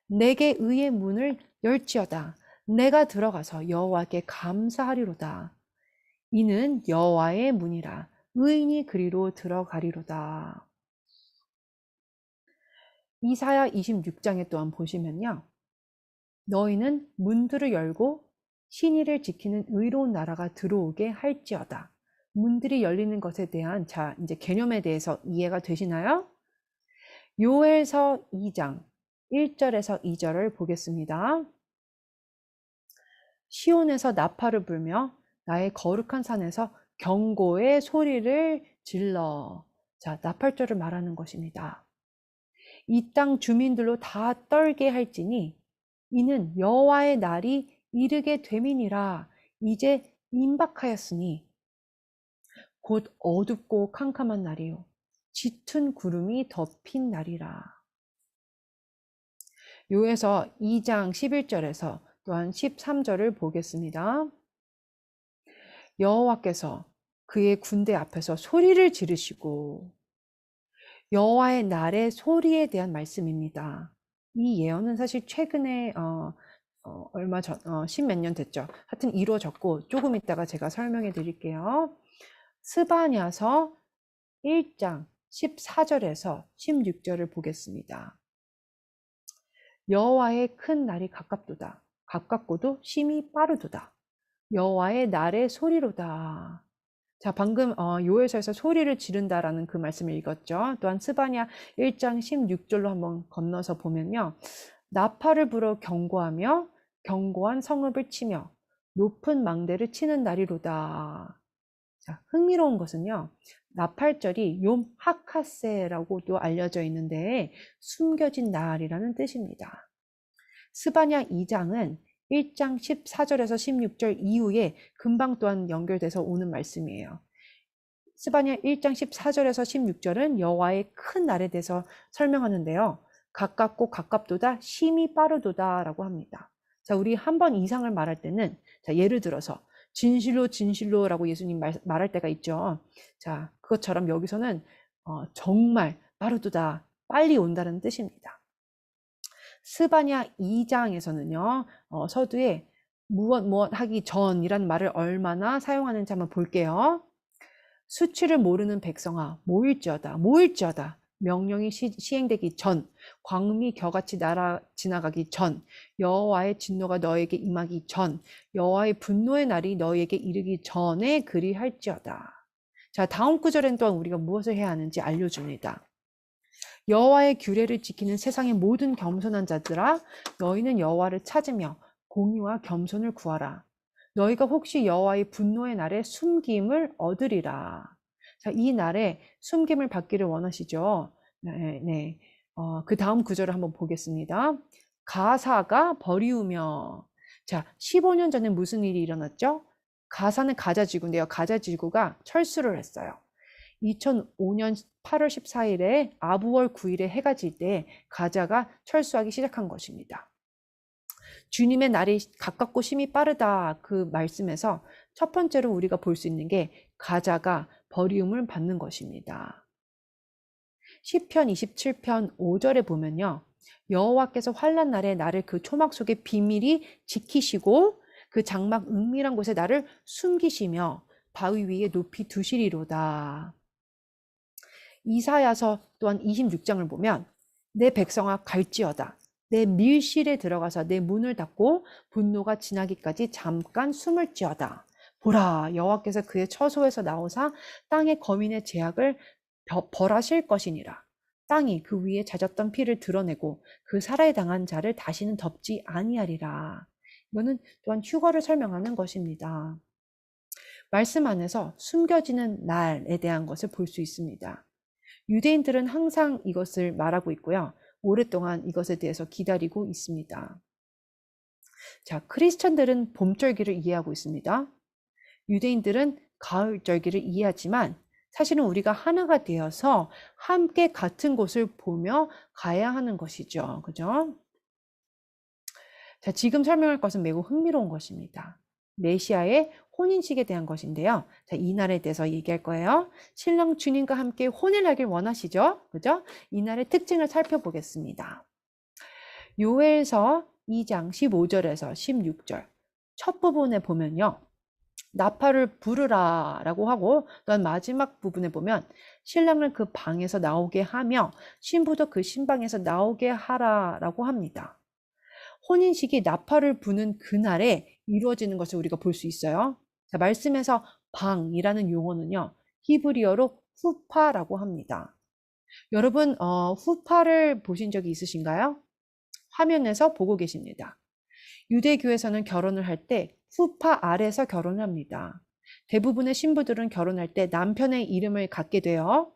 [SPEAKER 1] 내게 의의 문을 열지어다. 내가 들어가서 여호와께 감사하리로다. 이는 여호와의 문이라. 의인이 그리로 들어가리로다. 이사야 26장에 또한 보시면요. 너희는 문들을 열고 신의를 지키는 의로운 나라가 들어오게 할지어다. 문들이 열리는 것에 대한 이제 개념에 대해서 이해가 되시나요? 요엘서 2장 1절에서 2절을 보겠습니다. 시온에서 나팔을 불며 나의 거룩한 산에서 경고의 소리를 질러. 자, 나팔절을 말하는 것입니다. 이 땅 주민들로 다 떨게 할지니 이는 여호와의 날이 이르게 됨이니라. 이제 임박하였으니 곧 어둡고 캄캄한 날이요 짙은 구름이 덮인 날이라. 요에서 2장 11절에서 또한 13절을 보겠습니다. 여호와께서 그의 군대 앞에서 소리를 지르시고, 여호와의 날의 소리에 대한 말씀입니다. 이 예언은 사실 최근에 얼마 전, 10몇 년 됐죠. 하여튼 이루어졌고, 조금 이따가 제가 설명해 드릴게요. 스바냐서 1장 14절에서 16절을 보겠습니다. 여호와의 큰 날이 가깝도다. 가깝고도 심히 빠르도다. 여호와의 날의 소리로다. 자, 방금 요에서에서 소리를 지른다라는 그 말씀을 읽었죠. 또한 스바냐 1장 16절로 한번 건너서 보면요. 나팔을 불어 경고하며 견고한 성읍을 치며 높은 망대를 치는 날이로다. 자, 흥미로운 것은요. 나팔절이 욤 하카세라고도 알려져 있는데 숨겨진 날이라는 뜻입니다. 스바냐 2장은 1장 14절에서 16절 이후에 금방 또한 연결돼서 오는 말씀이에요. 스바냐 1장 14절에서 16절은 여호와의 큰 날에 대해서 설명하는데요. 가깝고 가깝도다 심히 빠르도다 라고 합니다. 자, 우리 한 번 이상을 말할 때는, 자, 예를 들어서 진실로 진실로라고 예수님 말할 때가 있죠. 자, 그것처럼 여기서는 정말 빠르도다, 빨리 온다는 뜻입니다. 스바냐 2장에서는요, 서두에 무엇 하기 전이라는 말을 얼마나 사용하는지 한번 볼게요. 수치를 모르는 백성아, 모일지어다, 모일지어다. 명령이 시행되기 전, 광미 겨같이 지나가기 전, 여호와의 진노가 너에게 임하기 전, 여호와의 분노의 날이 너에게 이르기 전에 그리할지어다. 자, 다음 구절엔 또한 우리가 무엇을 해야 하는지 알려줍니다. 여호와의 규례를 지키는 세상의 모든 겸손한 자들아, 너희는 여호와를 찾으며 공의와 겸손을 구하라. 너희가 혹시 여호와의 분노의 날에 숨김을 얻으리라. 자, 이 날에 숨김을 받기를 원하시죠? 네. 그 다음 구절을 한번 보겠습니다. 가사가 버리우며. 자, 15년 전에 무슨 일이 일어났죠? 가사는 가자지구인데요. 가자지구가 철수를 했어요. 2005년 8월 14일에 아부월 9일에 해가 질 때 가자가 철수하기 시작한 것입니다. 주님의 날이 가깝고 심히 빠르다 그 말씀에서 첫 번째로 우리가 볼 수 있는 게 가자가 버리움을 받는 것입니다. 시편 27편 5절에 보면요. 여호와께서 환난 날에 나를 그 초막 속에 비밀히 지키시고 그 장막 은밀한 곳에 나를 숨기시며 바위 위에 높이 두시리로다. 이사야서 또한 26장을 보면 내 백성아 갈지어다. 내 밀실에 들어가서 내 문을 닫고 분노가 지나기까지 잠깐 숨을지어다. 보라, 여호와께서 그의 처소에서 나오사 땅의 거민의 제약을 벌하실 것이니라. 땅이 그 위에 잦았던 피를 드러내고 그 살해 당한 자를 다시는 덮지 아니하리라. 이거는 또한 휴거를 설명하는 것입니다. 말씀 안에서 숨겨지는 날에 대한 것을 볼 수 있습니다. 유대인들은 항상 이것을 말하고 있고요. 오랫동안 이것에 대해서 기다리고 있습니다. 자, 크리스천들은 봄절기를 이해하고 있습니다. 유대인들은 가을절기를 이해하지만 사실은 우리가 하나가 되어서 함께 같은 곳을 보며 가야 하는 것이죠. 그죠? 자, 지금 설명할 것은 매우 흥미로운 것입니다. 메시아의 혼인식에 대한 것인데요. 자, 이 날에 대해서 얘기할 거예요. 신랑 주님과 함께 혼인하길 원하시죠? 그죠? 이 날의 특징을 살펴보겠습니다. 요엘서 2장 15절에서 16절 첫 부분에 보면요. 나팔을 부르라 라고 하고 또한 마지막 부분에 보면 신랑을 그 방에서 나오게 하며 신부도 그 신방에서 나오게 하라 라고 합니다. 혼인식이 나팔을 부는 그날에 이루어지는 것을 우리가 볼 수 있어요. 자, 말씀에서 방이라는 용어는요. 히브리어로 후파라고 합니다. 여러분 후파를 보신 적이 있으신가요? 화면에서 보고 계십니다. 유대교에서는 결혼을 할 때 후파 아래서 결혼을 합니다. 대부분의 신부들은 결혼할 때 남편의 이름을 갖게 돼요.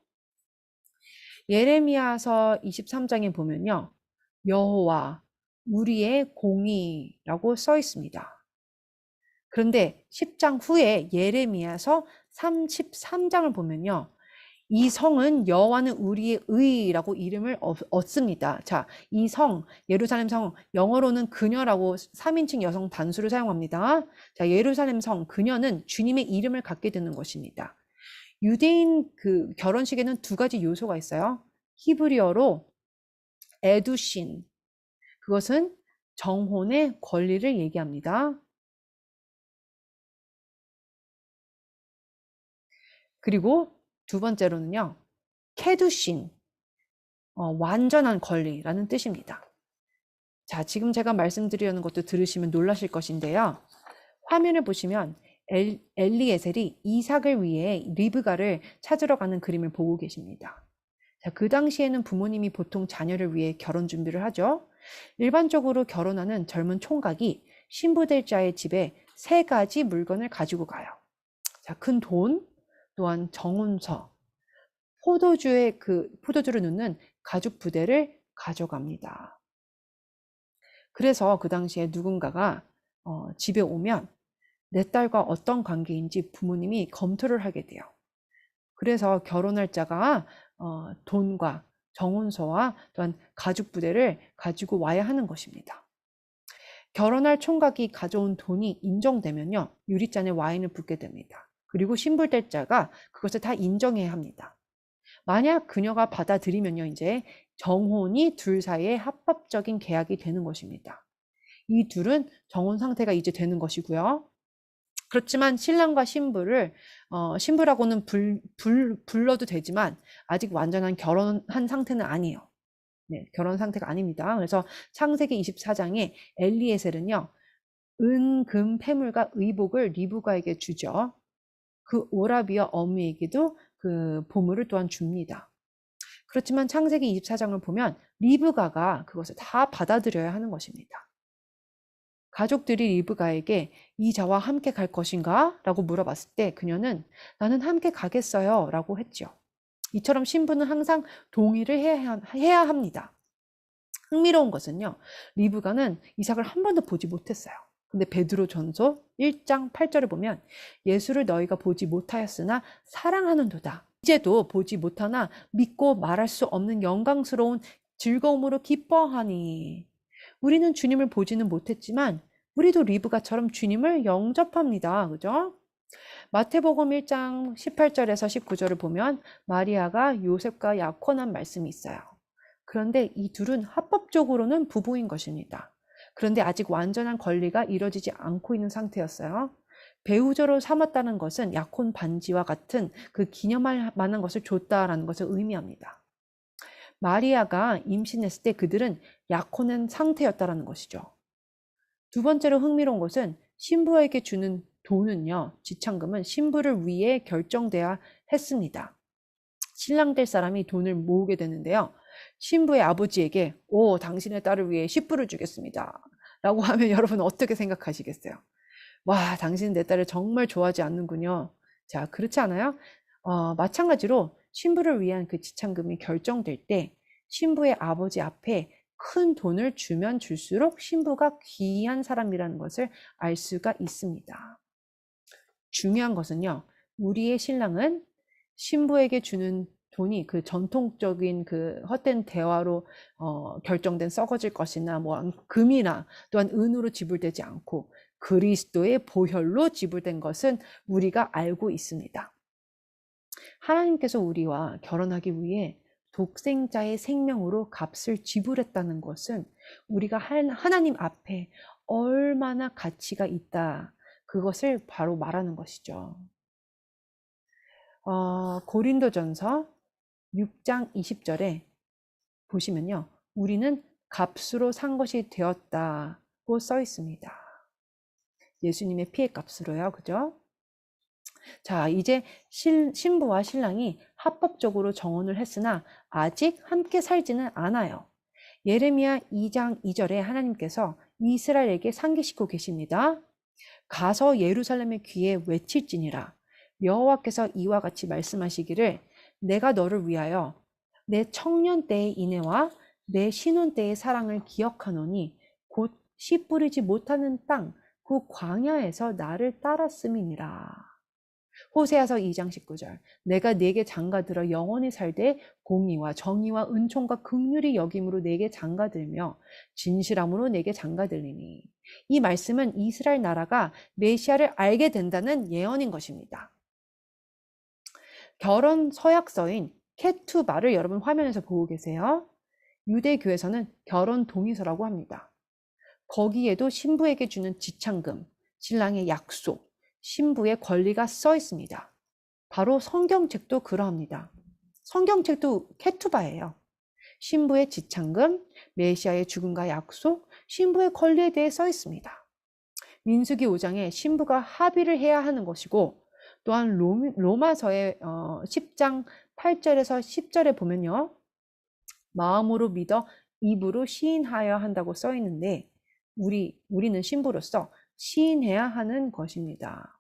[SPEAKER 1] 예레미야서 23장에 보면요. 여호와 우리의 공의라고 써 있습니다. 그런데 10장 후에 예레미야서 33장을 보면요. 이 성은 여호와는 우리의 의라고 이름을 얻습니다. 자, 이 성, 예루살렘 성, 영어로는 그녀라고 3인칭 여성 단수를 사용합니다. 자, 예루살렘 성, 그녀는 주님의 이름을 갖게 되는 것입니다. 유대인 그 결혼식에는 두 가지 요소가 있어요. 히브리어로 에두신, 그것은 정혼의 권리를 얘기합니다. 그리고 두 번째로는요. 케두신, 완전한 권리라는 뜻입니다. 자, 지금 제가 말씀드리려는 것도 들으시면 놀라실 것인데요. 화면을 보시면 엘리에셀이 이삭을 위해 리브가를 찾으러 가는 그림을 보고 계십니다. 자, 그 당시에는 부모님이 보통 자녀를 위해 결혼 준비를 하죠. 일반적으로 결혼하는 젊은 총각이 신부될 자의 집에 3가지 물건을 가지고 가요. 자, 큰 돈, 또한 정혼서, 포도주를 넣는 가죽 부대를 가져갑니다. 그래서 그 당시에 누군가가 집에 오면 내 딸과 어떤 관계인지 부모님이 검토를 하게 돼요. 그래서 결혼할 자가 돈과 정혼서와 또한 가죽 부대를 가지고 와야 하는 것입니다. 결혼할 총각이 가져온 돈이 인정되면요. 유리잔에 와인을 붓게 됩니다. 그리고 신부될 자가 그것을 다 인정해야 합니다. 만약 그녀가 받아들이면요. 이제 정혼이 둘 사이의 합법적인 계약이 되는 것입니다. 이 둘은 정혼 상태가 이제 되는 것이고요. 그렇지만 신랑과 신부를 신부라고는 불러도 되지만 아직 완전한 결혼한 상태는 아니에요. 네, 결혼 상태가 아닙니다. 그래서 창세기 24장에 엘리에셀은요, 은, 금, 패물과 의복을 리브가에게 주죠. 그 오라비와 어미에게도 그 보물을 또한 줍니다. 그렇지만 창세기 24장을 보면 리브가가 그것을 다 받아들여야 하는 것입니다. 가족들이 리브가에게 이 자와 함께 갈 것인가? 라고 물어봤을 때 그녀는 나는 함께 가겠어요 라고 했죠. 이처럼 신부는 항상 동의를 해야 합니다. 흥미로운 것은요, 리브가는 이삭을 한 번도 보지 못했어요. 근데 베드로전서 1장 8절을 보면 예수를 너희가 보지 못하였으나 사랑하는도다. 이제도 보지 못하나 믿고 말할 수 없는 영광스러운 즐거움으로 기뻐하니. 우리는 주님을 보지는 못했지만 우리도 리브가처럼 주님을 영접합니다. 그죠? 마태복음 1장 18절에서 19절을 보면 마리아가 요셉과 약혼한 말씀이 있어요. 그런데 이 둘은 합법적으로는 부부인 것입니다. 그런데 아직 완전한 권리가 이루어지지 않고 있는 상태였어요. 배우자로 삼았다는 것은 약혼 반지와 같은 그 기념할 만한 것을 줬다라는 것을 의미합니다. 마리아가 임신했을 때 그들은 약혼한 상태였다라는 것이죠. 두 번째로 흥미로운 것은 신부에게 주는 돈은요, 지참금은 신부를 위해 결정돼야 했습니다. 신랑 될 사람이 돈을 모으게 되는데요. 신부의 아버지에게 당신의 딸을 위해 10불을 주겠습니다. 라고 하면 여러분 어떻게 생각하시겠어요? 와, 당신은 내 딸을 정말 좋아하지 않는군요. 자, 그렇지 않아요? 마찬가지로 신부를 위한 그 지참금이 결정될 때 신부의 아버지 앞에 큰 돈을 주면 줄수록 신부가 귀한 사람이라는 것을 알 수가 있습니다. 중요한 것은요, 우리의 신랑은 신부에게 주는 돈이 그 전통적인 그 헛된 대화로 결정된 썩어질 것이나 뭐 금이나 또한 은으로 지불되지 않고 그리스도의 보혈로 지불된 것은 우리가 알고 있습니다. 하나님께서 우리와 결혼하기 위해 독생자의 생명으로 값을 지불했다는 것은 우리가 하나님 앞에 얼마나 가치가 있다. 그것을 바로 말하는 것이죠. 고린도전서 6장 20절에 보시면요. 우리는 값으로 산 것이 되었다고 써 있습니다. 예수님의 피의 값으로요. 그죠? 자, 이제 신부와 신랑이 합법적으로 정혼을 했으나 아직 함께 살지는 않아요. 예레미야 2장 2절에 하나님께서 이스라엘에게 상기시키고 계십니다. 가서 예루살렘의 귀에 외칠지니라. 여호와께서 이와 같이 말씀하시기를 내가 너를 위하여 내 청년 때의 인애와 내 신혼 때의 사랑을 기억하노니 곧 씨 뿌리지 못하는 땅 그 광야에서 나를 따랐음이니라. 호세아서 2장 19절 내가 네게 장가들어 영원히 살되 공의와 정의와 은총과 긍휼이 여김으로 네게 장가들며 진실함으로 네게 장가들리니. 이 말씀은 이스라엘 나라가 메시아를 알게 된다는 예언인 것입니다. 결혼 서약서인 케투바를 여러분 화면에서 보고 계세요. 유대교에서는 결혼 동의서라고 합니다. 거기에도 신부에게 주는 지참금, 신랑의 약속, 신부의 권리가 써 있습니다. 바로 성경책도 그러합니다. 성경책도 케투바예요. 신부의 지참금, 메시아의 죽음과 약속, 신부의 권리에 대해 써 있습니다. 민수기 5장에 신부가 합의를 해야 하는 것이고 또한 로마서의 10장 8절에서 10절에 보면요. 마음으로 믿어 입으로 시인하여야 한다고 써 있는데 우리는 신부로서 시인해야 하는 것입니다.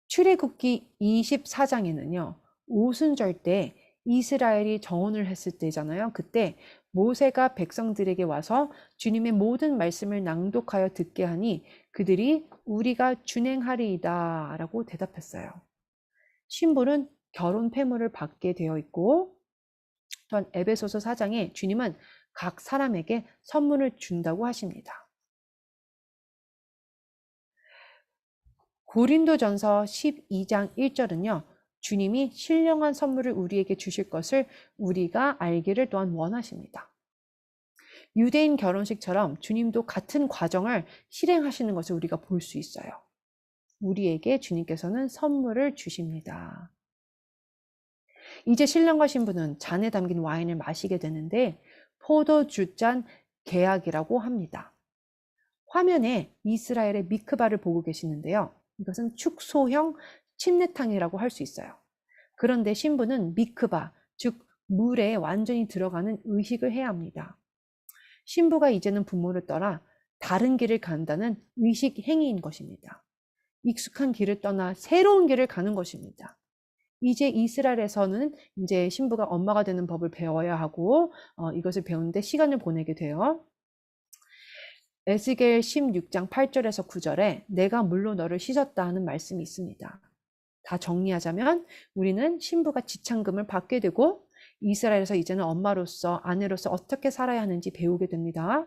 [SPEAKER 1] 출애굽기 24장에는요. 오순절 때 이스라엘이 정혼을 했을 때잖아요. 그때 모세가 백성들에게 와서 주님의 모든 말씀을 낭독하여 듣게 하니 그들이 우리가 준행하리이다 라고 대답했어요. 신부는 결혼 폐물을 받게 되어 있고 또한 에베소서 4장에 주님은 각 사람에게 선물을 준다고 하십니다. 고린도전서 12장 1절은요. 주님이 신령한 선물을 우리에게 주실 것을 우리가 알기를 또한 원하십니다. 유대인 결혼식처럼 주님도 같은 과정을 실행하시는 것을 우리가 볼 수 있어요. 우리에게 주님께서는 선물을 주십니다. 이제 신랑과 신부는 잔에 담긴 와인을 마시게 되는데 포도주잔 개약이라고 합니다. 화면에 이스라엘의 미크바를 보고 계시는데요. 이것은 축소형 침례탕이라고 할 수 있어요. 그런데 신부는 미크바, 즉 물에 완전히 들어가는 의식을 해야 합니다. 신부가 이제는 부모를 떠나 다른 길을 간다는 의식 행위인 것입니다. 익숙한 길을 떠나 새로운 길을 가는 것입니다. 이제 이스라엘에서는 이제 신부가 엄마가 되는 법을 배워야 하고 이것을 배우는데 시간을 보내게 돼요. 에스겔 16장 8절에서 9절에 내가 물로 너를 씻었다 하는 말씀이 있습니다. 다 정리하자면 우리는 신부가 지창금을 받게 되고 이스라엘에서 이제는 엄마로서 아내로서 어떻게 살아야 하는지 배우게 됩니다.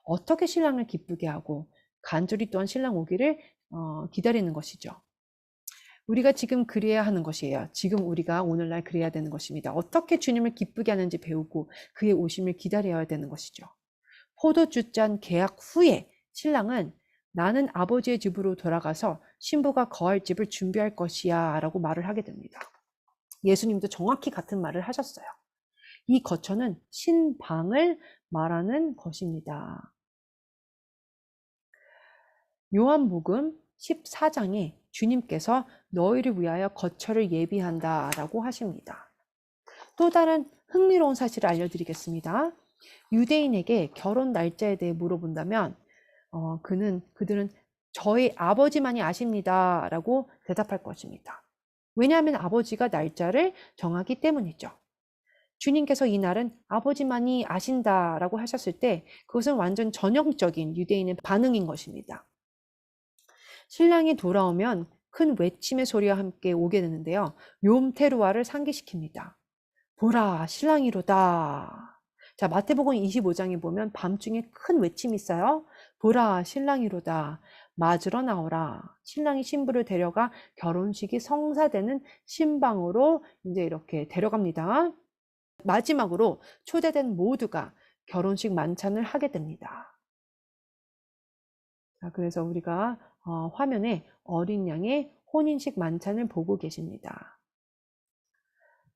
[SPEAKER 1] 어떻게 신랑을 기쁘게 하고 간절히 또한 신랑 오기를 기다리는 것이죠. 우리가 지금 그래야 하는 것이에요. 지금 우리가 오늘날 그래야 되는 것입니다. 어떻게 주님을 기쁘게 하는지 배우고 그의 오심을 기다려야 되는 것이죠. 포도주잔 계약 후에 신랑은 나는 아버지의 집으로 돌아가서 신부가 거할 집을 준비할 것이야 라고 말을 하게 됩니다. 예수님도 정확히 같은 말을 하셨어요. 이 거처는 신방을 말하는 것입니다. 요한복음 14장에 주님께서 너희를 위하여 거처를 예비한다 라고 하십니다. 또 다른 흥미로운 사실을 알려드리겠습니다. 유대인에게 결혼 날짜에 대해 물어본다면 그들은 저희 아버지만이 아십니다 라고 대답할 것입니다. 왜냐하면 아버지가 날짜를 정하기 때문이죠. 주님께서 이 날은 아버지만이 아신다 라고 하셨을 때 그것은 완전 전형적인 유대인의 반응인 것입니다. 신랑이 돌아오면 큰 외침의 소리와 함께 오게 되는데요. 욤테루아를 상기시킵니다. 보라 신랑이로다. 자, 마태복음 25장에 보면 밤중에 큰 외침이 있어요. 보라 신랑이로다. 맞으러 나오라. 신랑이 신부를 데려가 결혼식이 성사되는 신방으로 이제 이렇게 데려갑니다. 마지막으로 초대된 모두가 결혼식 만찬을 하게 됩니다. 자, 그래서 우리가 화면에 어린 양의 혼인식 만찬을 보고 계십니다.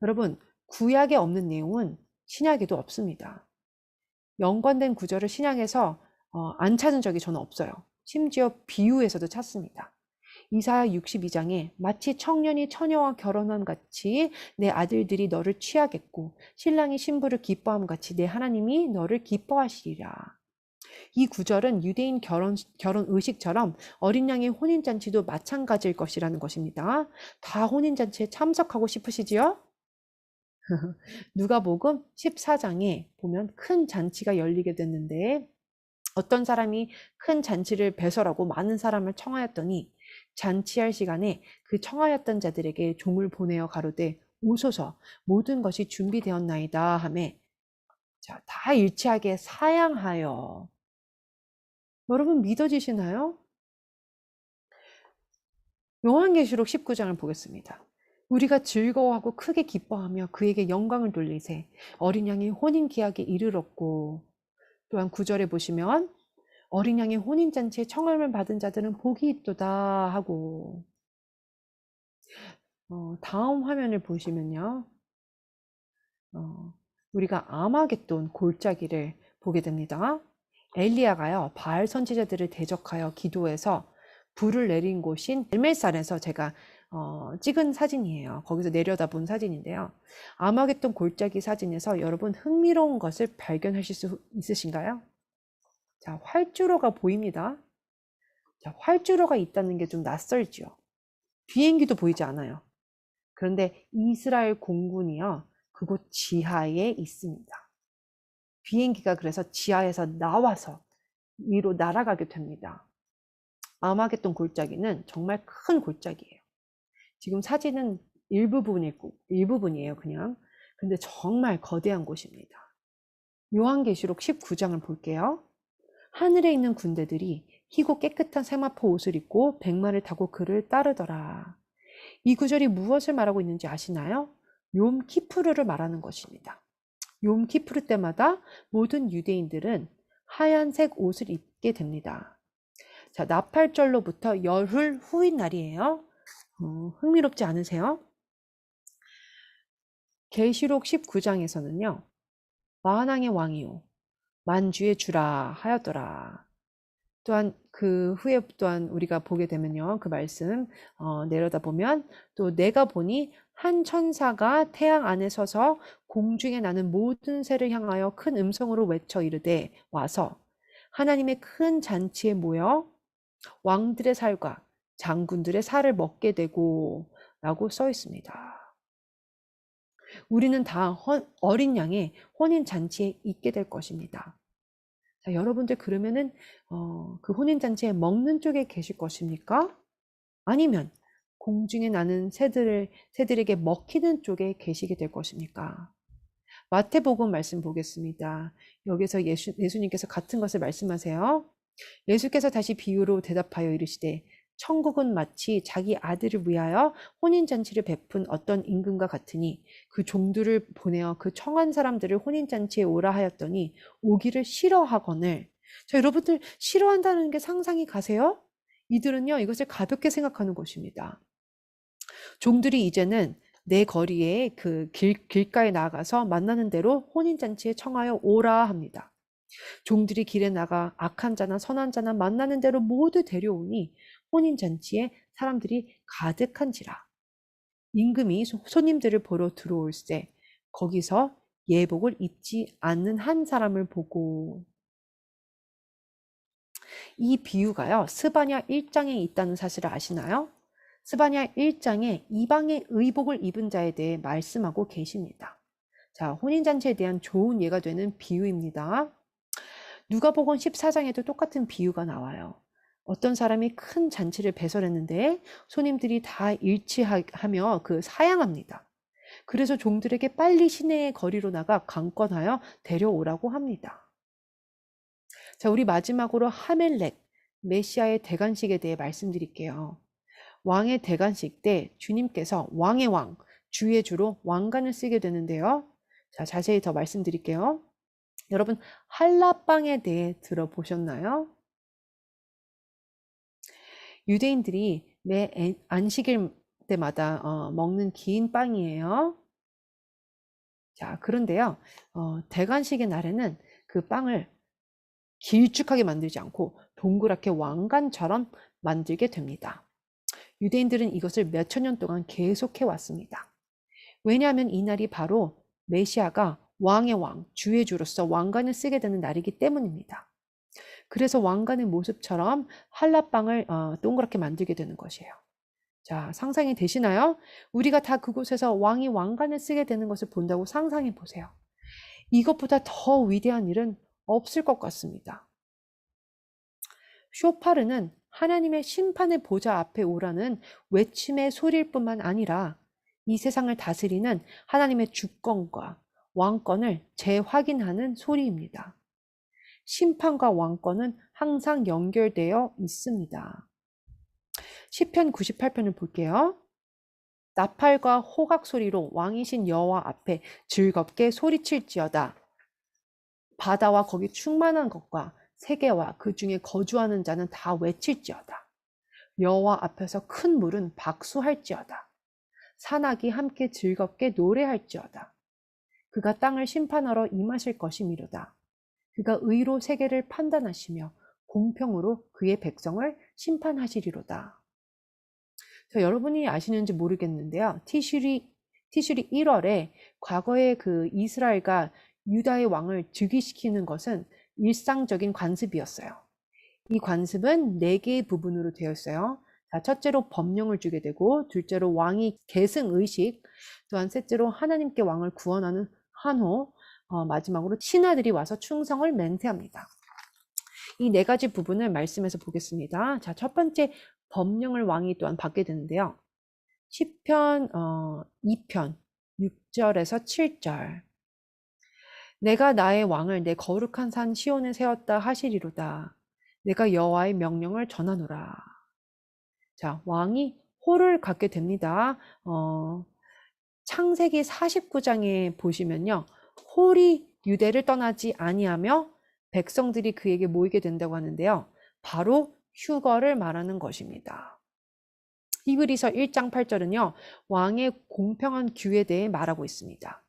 [SPEAKER 1] 여러분, 구약에 없는 내용은 신약에도 없습니다. 연관된 구절을 신약에서 안 찾은 적이 저는 없어요. 심지어 비유에서도 찾습니다. 이사야 62장에 마치 청년이 처녀와 결혼함 같이 내 아들들이 너를 취하겠고 신랑이 신부를 기뻐함 같이 내 하나님이 너를 기뻐하시리라. 이 구절은 유대인 결혼 의식처럼 어린 양의 혼인잔치도 마찬가지일 것이라는 것입니다. 다 혼인잔치에 참석하고 싶으시지요? 누가복음 14장에 보면 큰 잔치가 열리게 됐는데 어떤 사람이 큰 잔치를 배설하고 많은 사람을 청하였더니 잔치할 시간에 그 청하였던 자들에게 종을 보내어 가로되 오소서 모든 것이 준비되었나이다 하매 자, 다 일치하게 사양하여. 여러분 믿어지시나요? 요한계시록 19장을 보겠습니다. 우리가 즐거워하고 크게 기뻐하며 그에게 영광을 돌리세 어린 양이 혼인 기약에 이르렀고 또한 9절에 보시면 어린 양의 혼인잔치에 청함을 받은 자들은 복이 있도다 하고 다음 화면을 보시면요. 우리가 아마겟돈 골짜기를 보게 됩니다. 엘리야가요 바알 선지자들을 대적하여 기도해서 불을 내린 곳인 엘멜산에서 제가 찍은 사진이에요. 거기서 내려다본 사진인데요. 아마겟돈 골짜기 사진에서 여러분 흥미로운 것을 발견하실 수 있으신가요? 자, 활주로가 보입니다. 자, 활주로가 있다는 게 좀 낯설지요. 비행기도 보이지 않아요. 그런데 이스라엘 공군이요. 그곳 지하에 있습니다. 비행기가 그래서 지하에서 나와서 위로 날아가게 됩니다. 아마겟돈 골짜기는 정말 큰 골짜기예요. 지금 사진은 일부분이에요, 그냥. 근데 정말 거대한 곳입니다. 요한계시록 19장을 볼게요. 하늘에 있는 군대들이 희고 깨끗한 세마포 옷을 입고 백마를 타고 그를 따르더라. 이 구절이 무엇을 말하고 있는지 아시나요? 욤 키푸르를 말하는 것입니다. 욤 키푸르 때마다 모든 유대인들은 하얀색 옷을 입게 됩니다. 자, 나팔절로부터 열흘 후인 날이에요. 흥미롭지 않으세요? 계시록 19장에서는요. 만왕의 왕이요 만주의 주라 하였더라. 또한 그 후에 또한 우리가 보게 되면요. 그 말씀 내려다보면 또 내가 보니 한 천사가 태양 안에 서서 공중에 나는 모든 새를 향하여 큰 음성으로 외쳐 이르되 와서 하나님의 큰 잔치에 모여 왕들의 살과 장군들의 살을 먹게 되고 라고 써 있습니다. 우리는 다 어린 양의 혼인 잔치에 있게 될 것입니다. 자, 여러분들 그러면은 그 혼인 잔치에 먹는 쪽에 계실 것입니까? 아니면 공중에 나는 새들에게 먹히는 쪽에 계시게 될 것입니까? 마태복음 말씀 보겠습니다. 여기서 예수님께서 같은 것을 말씀하세요. 예수께서 다시 비유로 대답하여 이르시되 천국은 마치 자기 아들을 위하여 혼인잔치를 베푼 어떤 임금과 같으니 그 종들을 보내어 그 청한 사람들을 혼인잔치에 오라 하였더니 오기를 싫어하거늘. 자, 여러분들 싫어한다는 게 상상이 가세요? 이들은요 이것을 가볍게 생각하는 것입니다. 종들이 이제는 내 거리에 그 길가에 나가서 만나는 대로 혼인잔치에 청하여 오라 합니다. 종들이 길에 나가 악한 자나 선한 자나 만나는 대로 모두 데려오니 혼인잔치에 사람들이 가득한지라. 임금이 손님들을 보러 들어올세 거기서 예복을 입지 않는 한 사람을 보고. 이 비유가요 스바냐 1장에 있다는 사실을 아시나요? 스바냐 1장에 이방의 의복을 입은 자에 대해 말씀하고 계십니다. 자, 혼인잔치에 대한 좋은 예가 되는 비유입니다. 누가복음 14장에도 똑같은 비유가 나와요. 어떤 사람이 큰 잔치를 배설했는데 손님들이 다 일치하며 그 사양합니다. 그래서 종들에게 빨리 시내의 거리로 나가 강권하여 데려오라고 합니다. 자, 우리 마지막으로 하멜렉, 메시아의 대관식에 대해 말씀드릴게요. 왕의 대관식 때 주님께서 왕의 왕, 주의 주로 왕관을 쓰게 되는데요. 자, 자세히 더 말씀드릴게요. 여러분, 한라빵에 대해 들어보셨나요? 유대인들이 매 안식일 때마다 먹는 긴 빵이에요. 자, 그런데요, 대관식의 날에는 그 빵을 길쭉하게 만들지 않고 동그랗게 왕관처럼 만들게 됩니다. 유대인들은 이것을 몇천 년 동안 계속해 왔습니다. 왜냐하면 이 날이 바로 메시아가 왕의 왕, 주의 주로서 왕관을 쓰게 되는 날이기 때문입니다. 그래서 왕관의 모습처럼 한라빵을 동그랗게 만들게 되는 것이에요. 자, 상상이 되시나요? 우리가 다 그곳에서 왕이 왕관을 쓰게 되는 것을 본다고 상상해 보세요. 이것보다 더 위대한 일은 없을 것 같습니다. 쇼파르는 하나님의 심판의 보좌 앞에 오라는 외침의 소리일 뿐만 아니라 이 세상을 다스리는 하나님의 주권과 왕권을 재확인하는 소리입니다. 심판과 왕권은 항상 연결되어 있습니다. 시편 98편을 볼게요. 나팔과 호각 소리로 왕이신 여호와 앞에 즐겁게 소리칠지어다. 바다와 거기 충만한 것과 세계와 그 중에 거주하는 자는 다 외칠지어다. 여호와 앞에서 큰 물은 박수할지어다. 산악이 함께 즐겁게 노래할지어다. 그가 땅을 심판하러 임하실 것이미로다. 그가 의로 세계를 판단하시며 공평으로 그의 백성을 심판하시리로다. 자, 여러분이 아시는지 모르겠는데요. 티슈리 1월에 과거에 그 이스라엘과 유다의 왕을 즉위시키는 것은 일상적인 관습이었어요. 이 관습은 4개의 부분으로 되어 있어요. 자, 첫째로 법령을 주게 되고, 둘째로 왕이 계승 의식, 또한 셋째로 하나님께 왕을 구원하는 한호, 마지막으로 신하들이 와서 충성을 맹세합니다. 이 4가지 부분을 말씀에서 보겠습니다. 자, 첫 번째 법령을 왕이 또한 받게 되는데요. 시편 2편 6절에서 7절. 내가 나의 왕을 내 거룩한 산 시온에 세웠다 하시리로다. 내가 여호와의 명령을 전하노라. 자, 왕이 호를 갖게 됩니다. 창세기 49장에 보시면요. 홀이 유대를 떠나지 아니하며 백성들이 그에게 모이게 된다고 하는데요. 바로 휴거를 말하는 것입니다. 히브리서 1장 8절은요. 왕의 공평한 규에 대해 말하고 있습니다.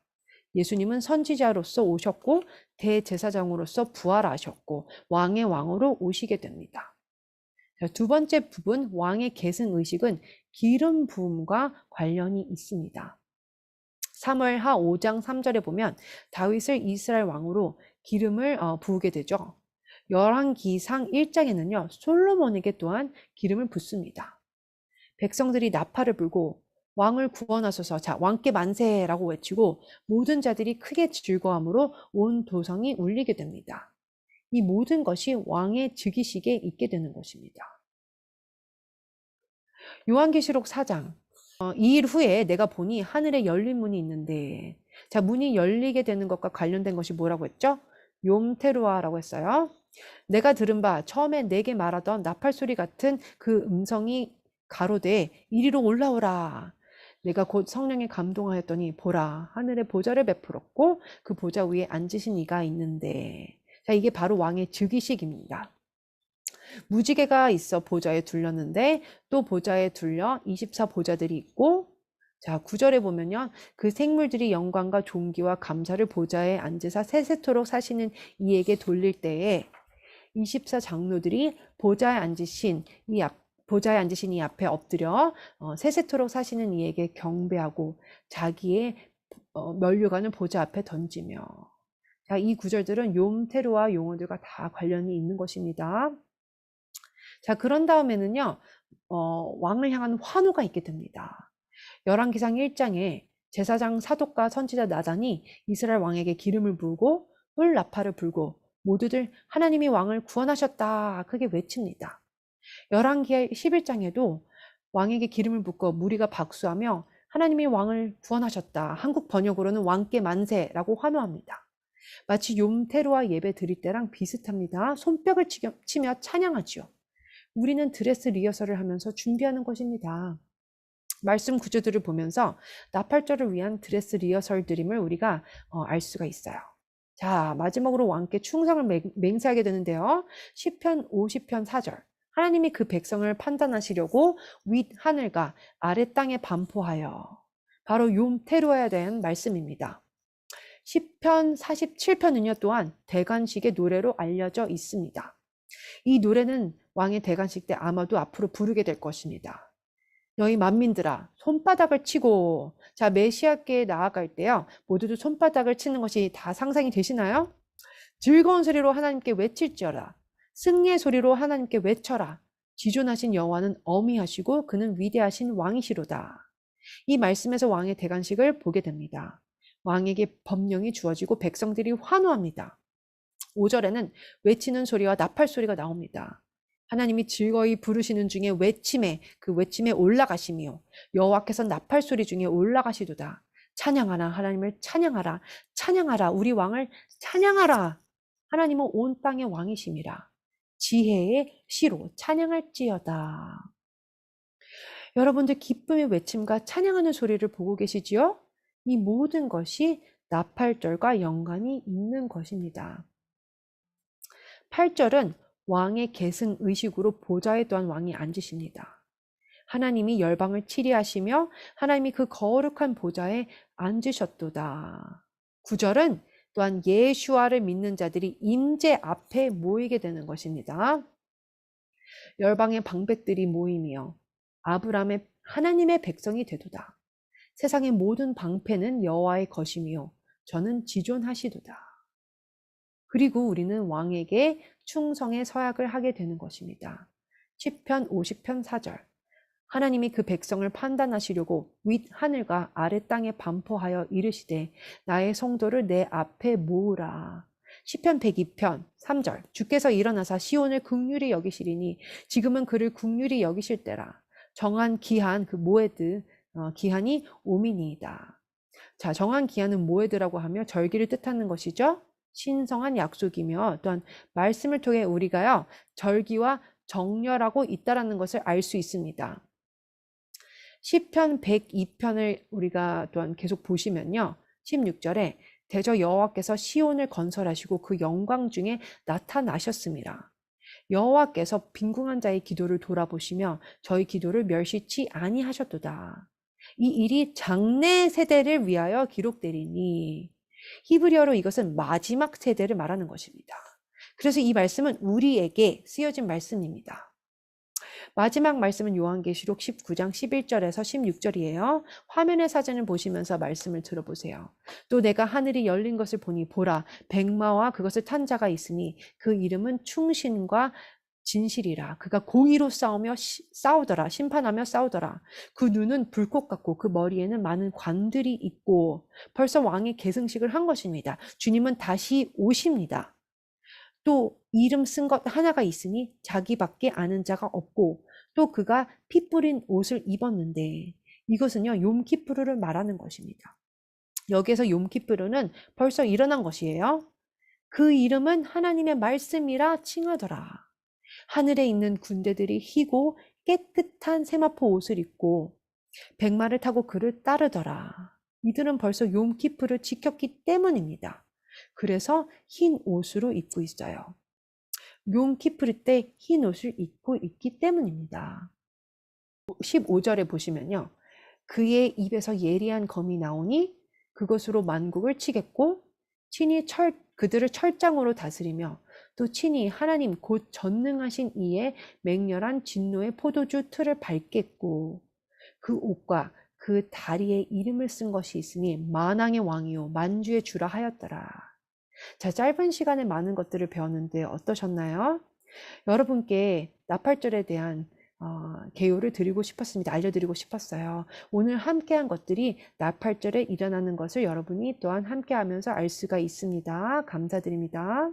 [SPEAKER 1] 예수님은 선지자로서 오셨고 대제사장으로서 부활하셨고 왕의 왕으로 오시게 됩니다. 두 번째 부분, 왕의 계승 의식은 기름 부음과 관련이 있습니다. 사무엘하 5장 3절에 보면 다윗을 이스라엘 왕으로 기름을 부으게 되죠. 열왕기상 1장에는요. 솔로몬에게 또한 기름을 붓습니다. 백성들이 나팔을 불고 왕을 구원하소서, 자 왕께 만세라고 외치고 모든 자들이 크게 즐거움으로 온 도성이 울리게 됩니다. 이 모든 것이 왕의 즉위식에 있게 되는 것입니다. 요한계시록 4장, 2일 후에 내가 보니 하늘에 열린 문이 있는데, 자 문이 열리게 되는 것과 관련된 것이 뭐라고 했죠? 욤테루아라고 했어요. 내가 들은 바 처음에 내게 말하던 나팔 소리 같은 그 음성이 가로되 이리로 올라오라. 내가 곧 성령에 감동하였더니 보라 하늘에 보좌를 베풀었고 그 보좌 위에 앉으신 이가 있는데, 자 이게 바로 왕의 즉위식입니다. 무지개가 있어 보좌에 둘렸는데 또 보좌에 둘려 24보좌들이 있고, 자 9절에 보면요. 그 생물들이 영광과 존귀와 감사를 보좌에 앉으사 세세토록 사시는 이에게 돌릴 때에 24장로들이 보좌에 앉으신 이 앞에 엎드려 세세토록 사시는 이에게 경배하고 자기의 면류관을 보좌 앞에 던지며, 자, 이 구절들은 욤테루아 용어들과 다 관련이 있는 것입니다. 자, 그런 다음에는요, 왕을 향한 환호가 있게 됩니다. 열왕기상 1장에 제사장 사독과 선지자 나단이 이스라엘 왕에게 기름을 부으고 뿔 나팔을 불고 모두들 하나님이 왕을 구원하셨다 크게 외칩니다. 열왕기 11장에도 왕에게 기름을 붓고 무리가 박수하며 하나님이 왕을 구원하셨다. 한국 번역으로는 왕께 만세라고 환호합니다. 마치 욤테루아 예배 드릴 때랑 비슷합니다. 손뼉을 치며 찬양하지요. 우리는 드레스 리허설을 하면서 준비하는 것입니다. 말씀 구조들을 보면서 나팔절을 위한 드레스 리허설 드림을 우리가 알 수가 있어요. 자, 마지막으로 왕께 충성을 맹세하게 되는데요. 시편 50편 4절. 하나님이 그 백성을 판단하시려고 윗 하늘과 아래 땅에 반포하여, 바로 욤테루아에 대한 말씀입니다. 시편 47편은요 또한 대관식의 노래로 알려져 있습니다. 이 노래는 왕의 대관식 때 아마도 앞으로 부르게 될 것입니다. 너희 만민들아 손바닥을 치고, 자 메시아께 나아갈 때요 모두도 손바닥을 치는 것이 다 상상이 되시나요? 즐거운 소리로 하나님께 외칠지어다. 승리의 소리로 하나님께 외쳐라. 지존하신 여호와는 어미하시고 그는 위대하신 왕이시로다. 이 말씀에서 왕의 대관식을 보게 됩니다. 왕에게 법령이 주어지고 백성들이 환호합니다. 5절에는 외치는 소리와 나팔 소리가 나옵니다. 하나님이 즐거이 부르시는 중에 그 외침에 올라가시며 여호와께서 나팔 소리 중에 올라가시도다. 찬양하라, 하나님을 찬양하라. 찬양하라, 우리 왕을 찬양하라. 하나님은 온 땅의 왕이심이라. 지혜의 시로 찬양할지어다. 여러분들 기쁨의 외침과 찬양하는 소리를 보고 계시지요? 이 모든 것이 나팔절과 연관이 있는 것입니다. 8절은 왕의 계승 의식으로 보좌에 또한 왕이 앉으십니다. 하나님이 열방을 치리하시며 하나님이 그 거룩한 보좌에 앉으셨도다. 9절은 또한 예수아를 믿는 자들이 임재 앞에 모이게 되는 것입니다. 열방의 방백들이 모이며 아브라함의 하나님의 백성이 되도다. 세상의 모든 방패는 여호와의 것이며 저는 지존하시도다. 그리고 우리는 왕에게 충성의 서약을 하게 되는 것입니다. 시편 50편 4절. 하나님이 그 백성을 판단하시려고 윗 하늘과 아래 땅에 반포하여 이르시되 나의 성도를 내 앞에 모으라. 시편 102편 3절. 주께서 일어나사 시온을 긍휼히 여기시리니 지금은 그를 긍휼히 여기실 때라. 정한 기한, 그 모에드 기한이 오미니이다. 자, 정한 기한은 모에드라고 하며 절기를 뜻하는 것이죠. 신성한 약속이며 또한 말씀을 통해 우리가요 절기와 정렬하고 있다라는 것을 알 수 있습니다. 시편 102편을 우리가 또한 계속 보시면요. 16절에 대저 여호와께서 시온을 건설하시고 그 영광 중에 나타나셨습니다. 여호와께서 빈궁한 자의 기도를 돌아보시며 저희 기도를 멸시치 아니하셨도다. 이 일이 장래 세대를 위하여 기록되리니 히브리어로 이것은 마지막 세대를 말하는 것입니다. 그래서 이 말씀은 우리에게 쓰여진 말씀입니다. 마지막 말씀은 요한계시록 19장 11절에서 16절이에요. 화면의 사진을 보시면서 말씀을 들어보세요. 또 내가 하늘이 열린 것을 보니 보라 백마와 그것을 탄 자가 있으니 그 이름은 충신과 진실이라. 그가 공의로 싸우더라. 심판하며 싸우더라. 그 눈은 불꽃 같고 그 머리에는 많은 관들이 있고 벌써 왕의 계승식을 한 것입니다. 주님은 다시 오십니다. 또 이름 쓴 것 하나가 있으니 자기밖에 아는 자가 없고 또 그가 피 뿌린 옷을 입었는데 이것은요 욤키푸르를 말하는 것입니다. 여기에서 욤키푸르는 벌써 일어난 것이에요. 그 이름은 하나님의 말씀이라 칭하더라. 하늘에 있는 군대들이 희고 깨끗한 세마포 옷을 입고 백마를 타고 그를 따르더라. 이들은 벌써 욤키푸르를 지켰기 때문입니다. 그래서 흰 옷으로 입고 있어요. 욤키푸르 때 흰 옷을 입고 있기 때문입니다. 15절에 보시면요. 그의 입에서 예리한 검이 나오니 그것으로 만국을 치겠고 친히 그들을 철장으로 다스리며 또 친히 하나님 곧 전능하신 이의 맹렬한 진노의 포도주 틀을 밟겠고 그 옷과 그 다리에 이름을 쓴 것이 있으니 만왕의 왕이요 만주의 주라 하였더라. 자, 짧은 시간에 많은 것들을 배웠는데 어떠셨나요? 여러분께 나팔절에 대한 개요를 드리고 싶었습니다. 알려드리고 싶었어요. 오늘 함께한 것들이 나팔절에 일어나는 것을 여러분이 또한 함께하면서 알 수가 있습니다. 감사드립니다.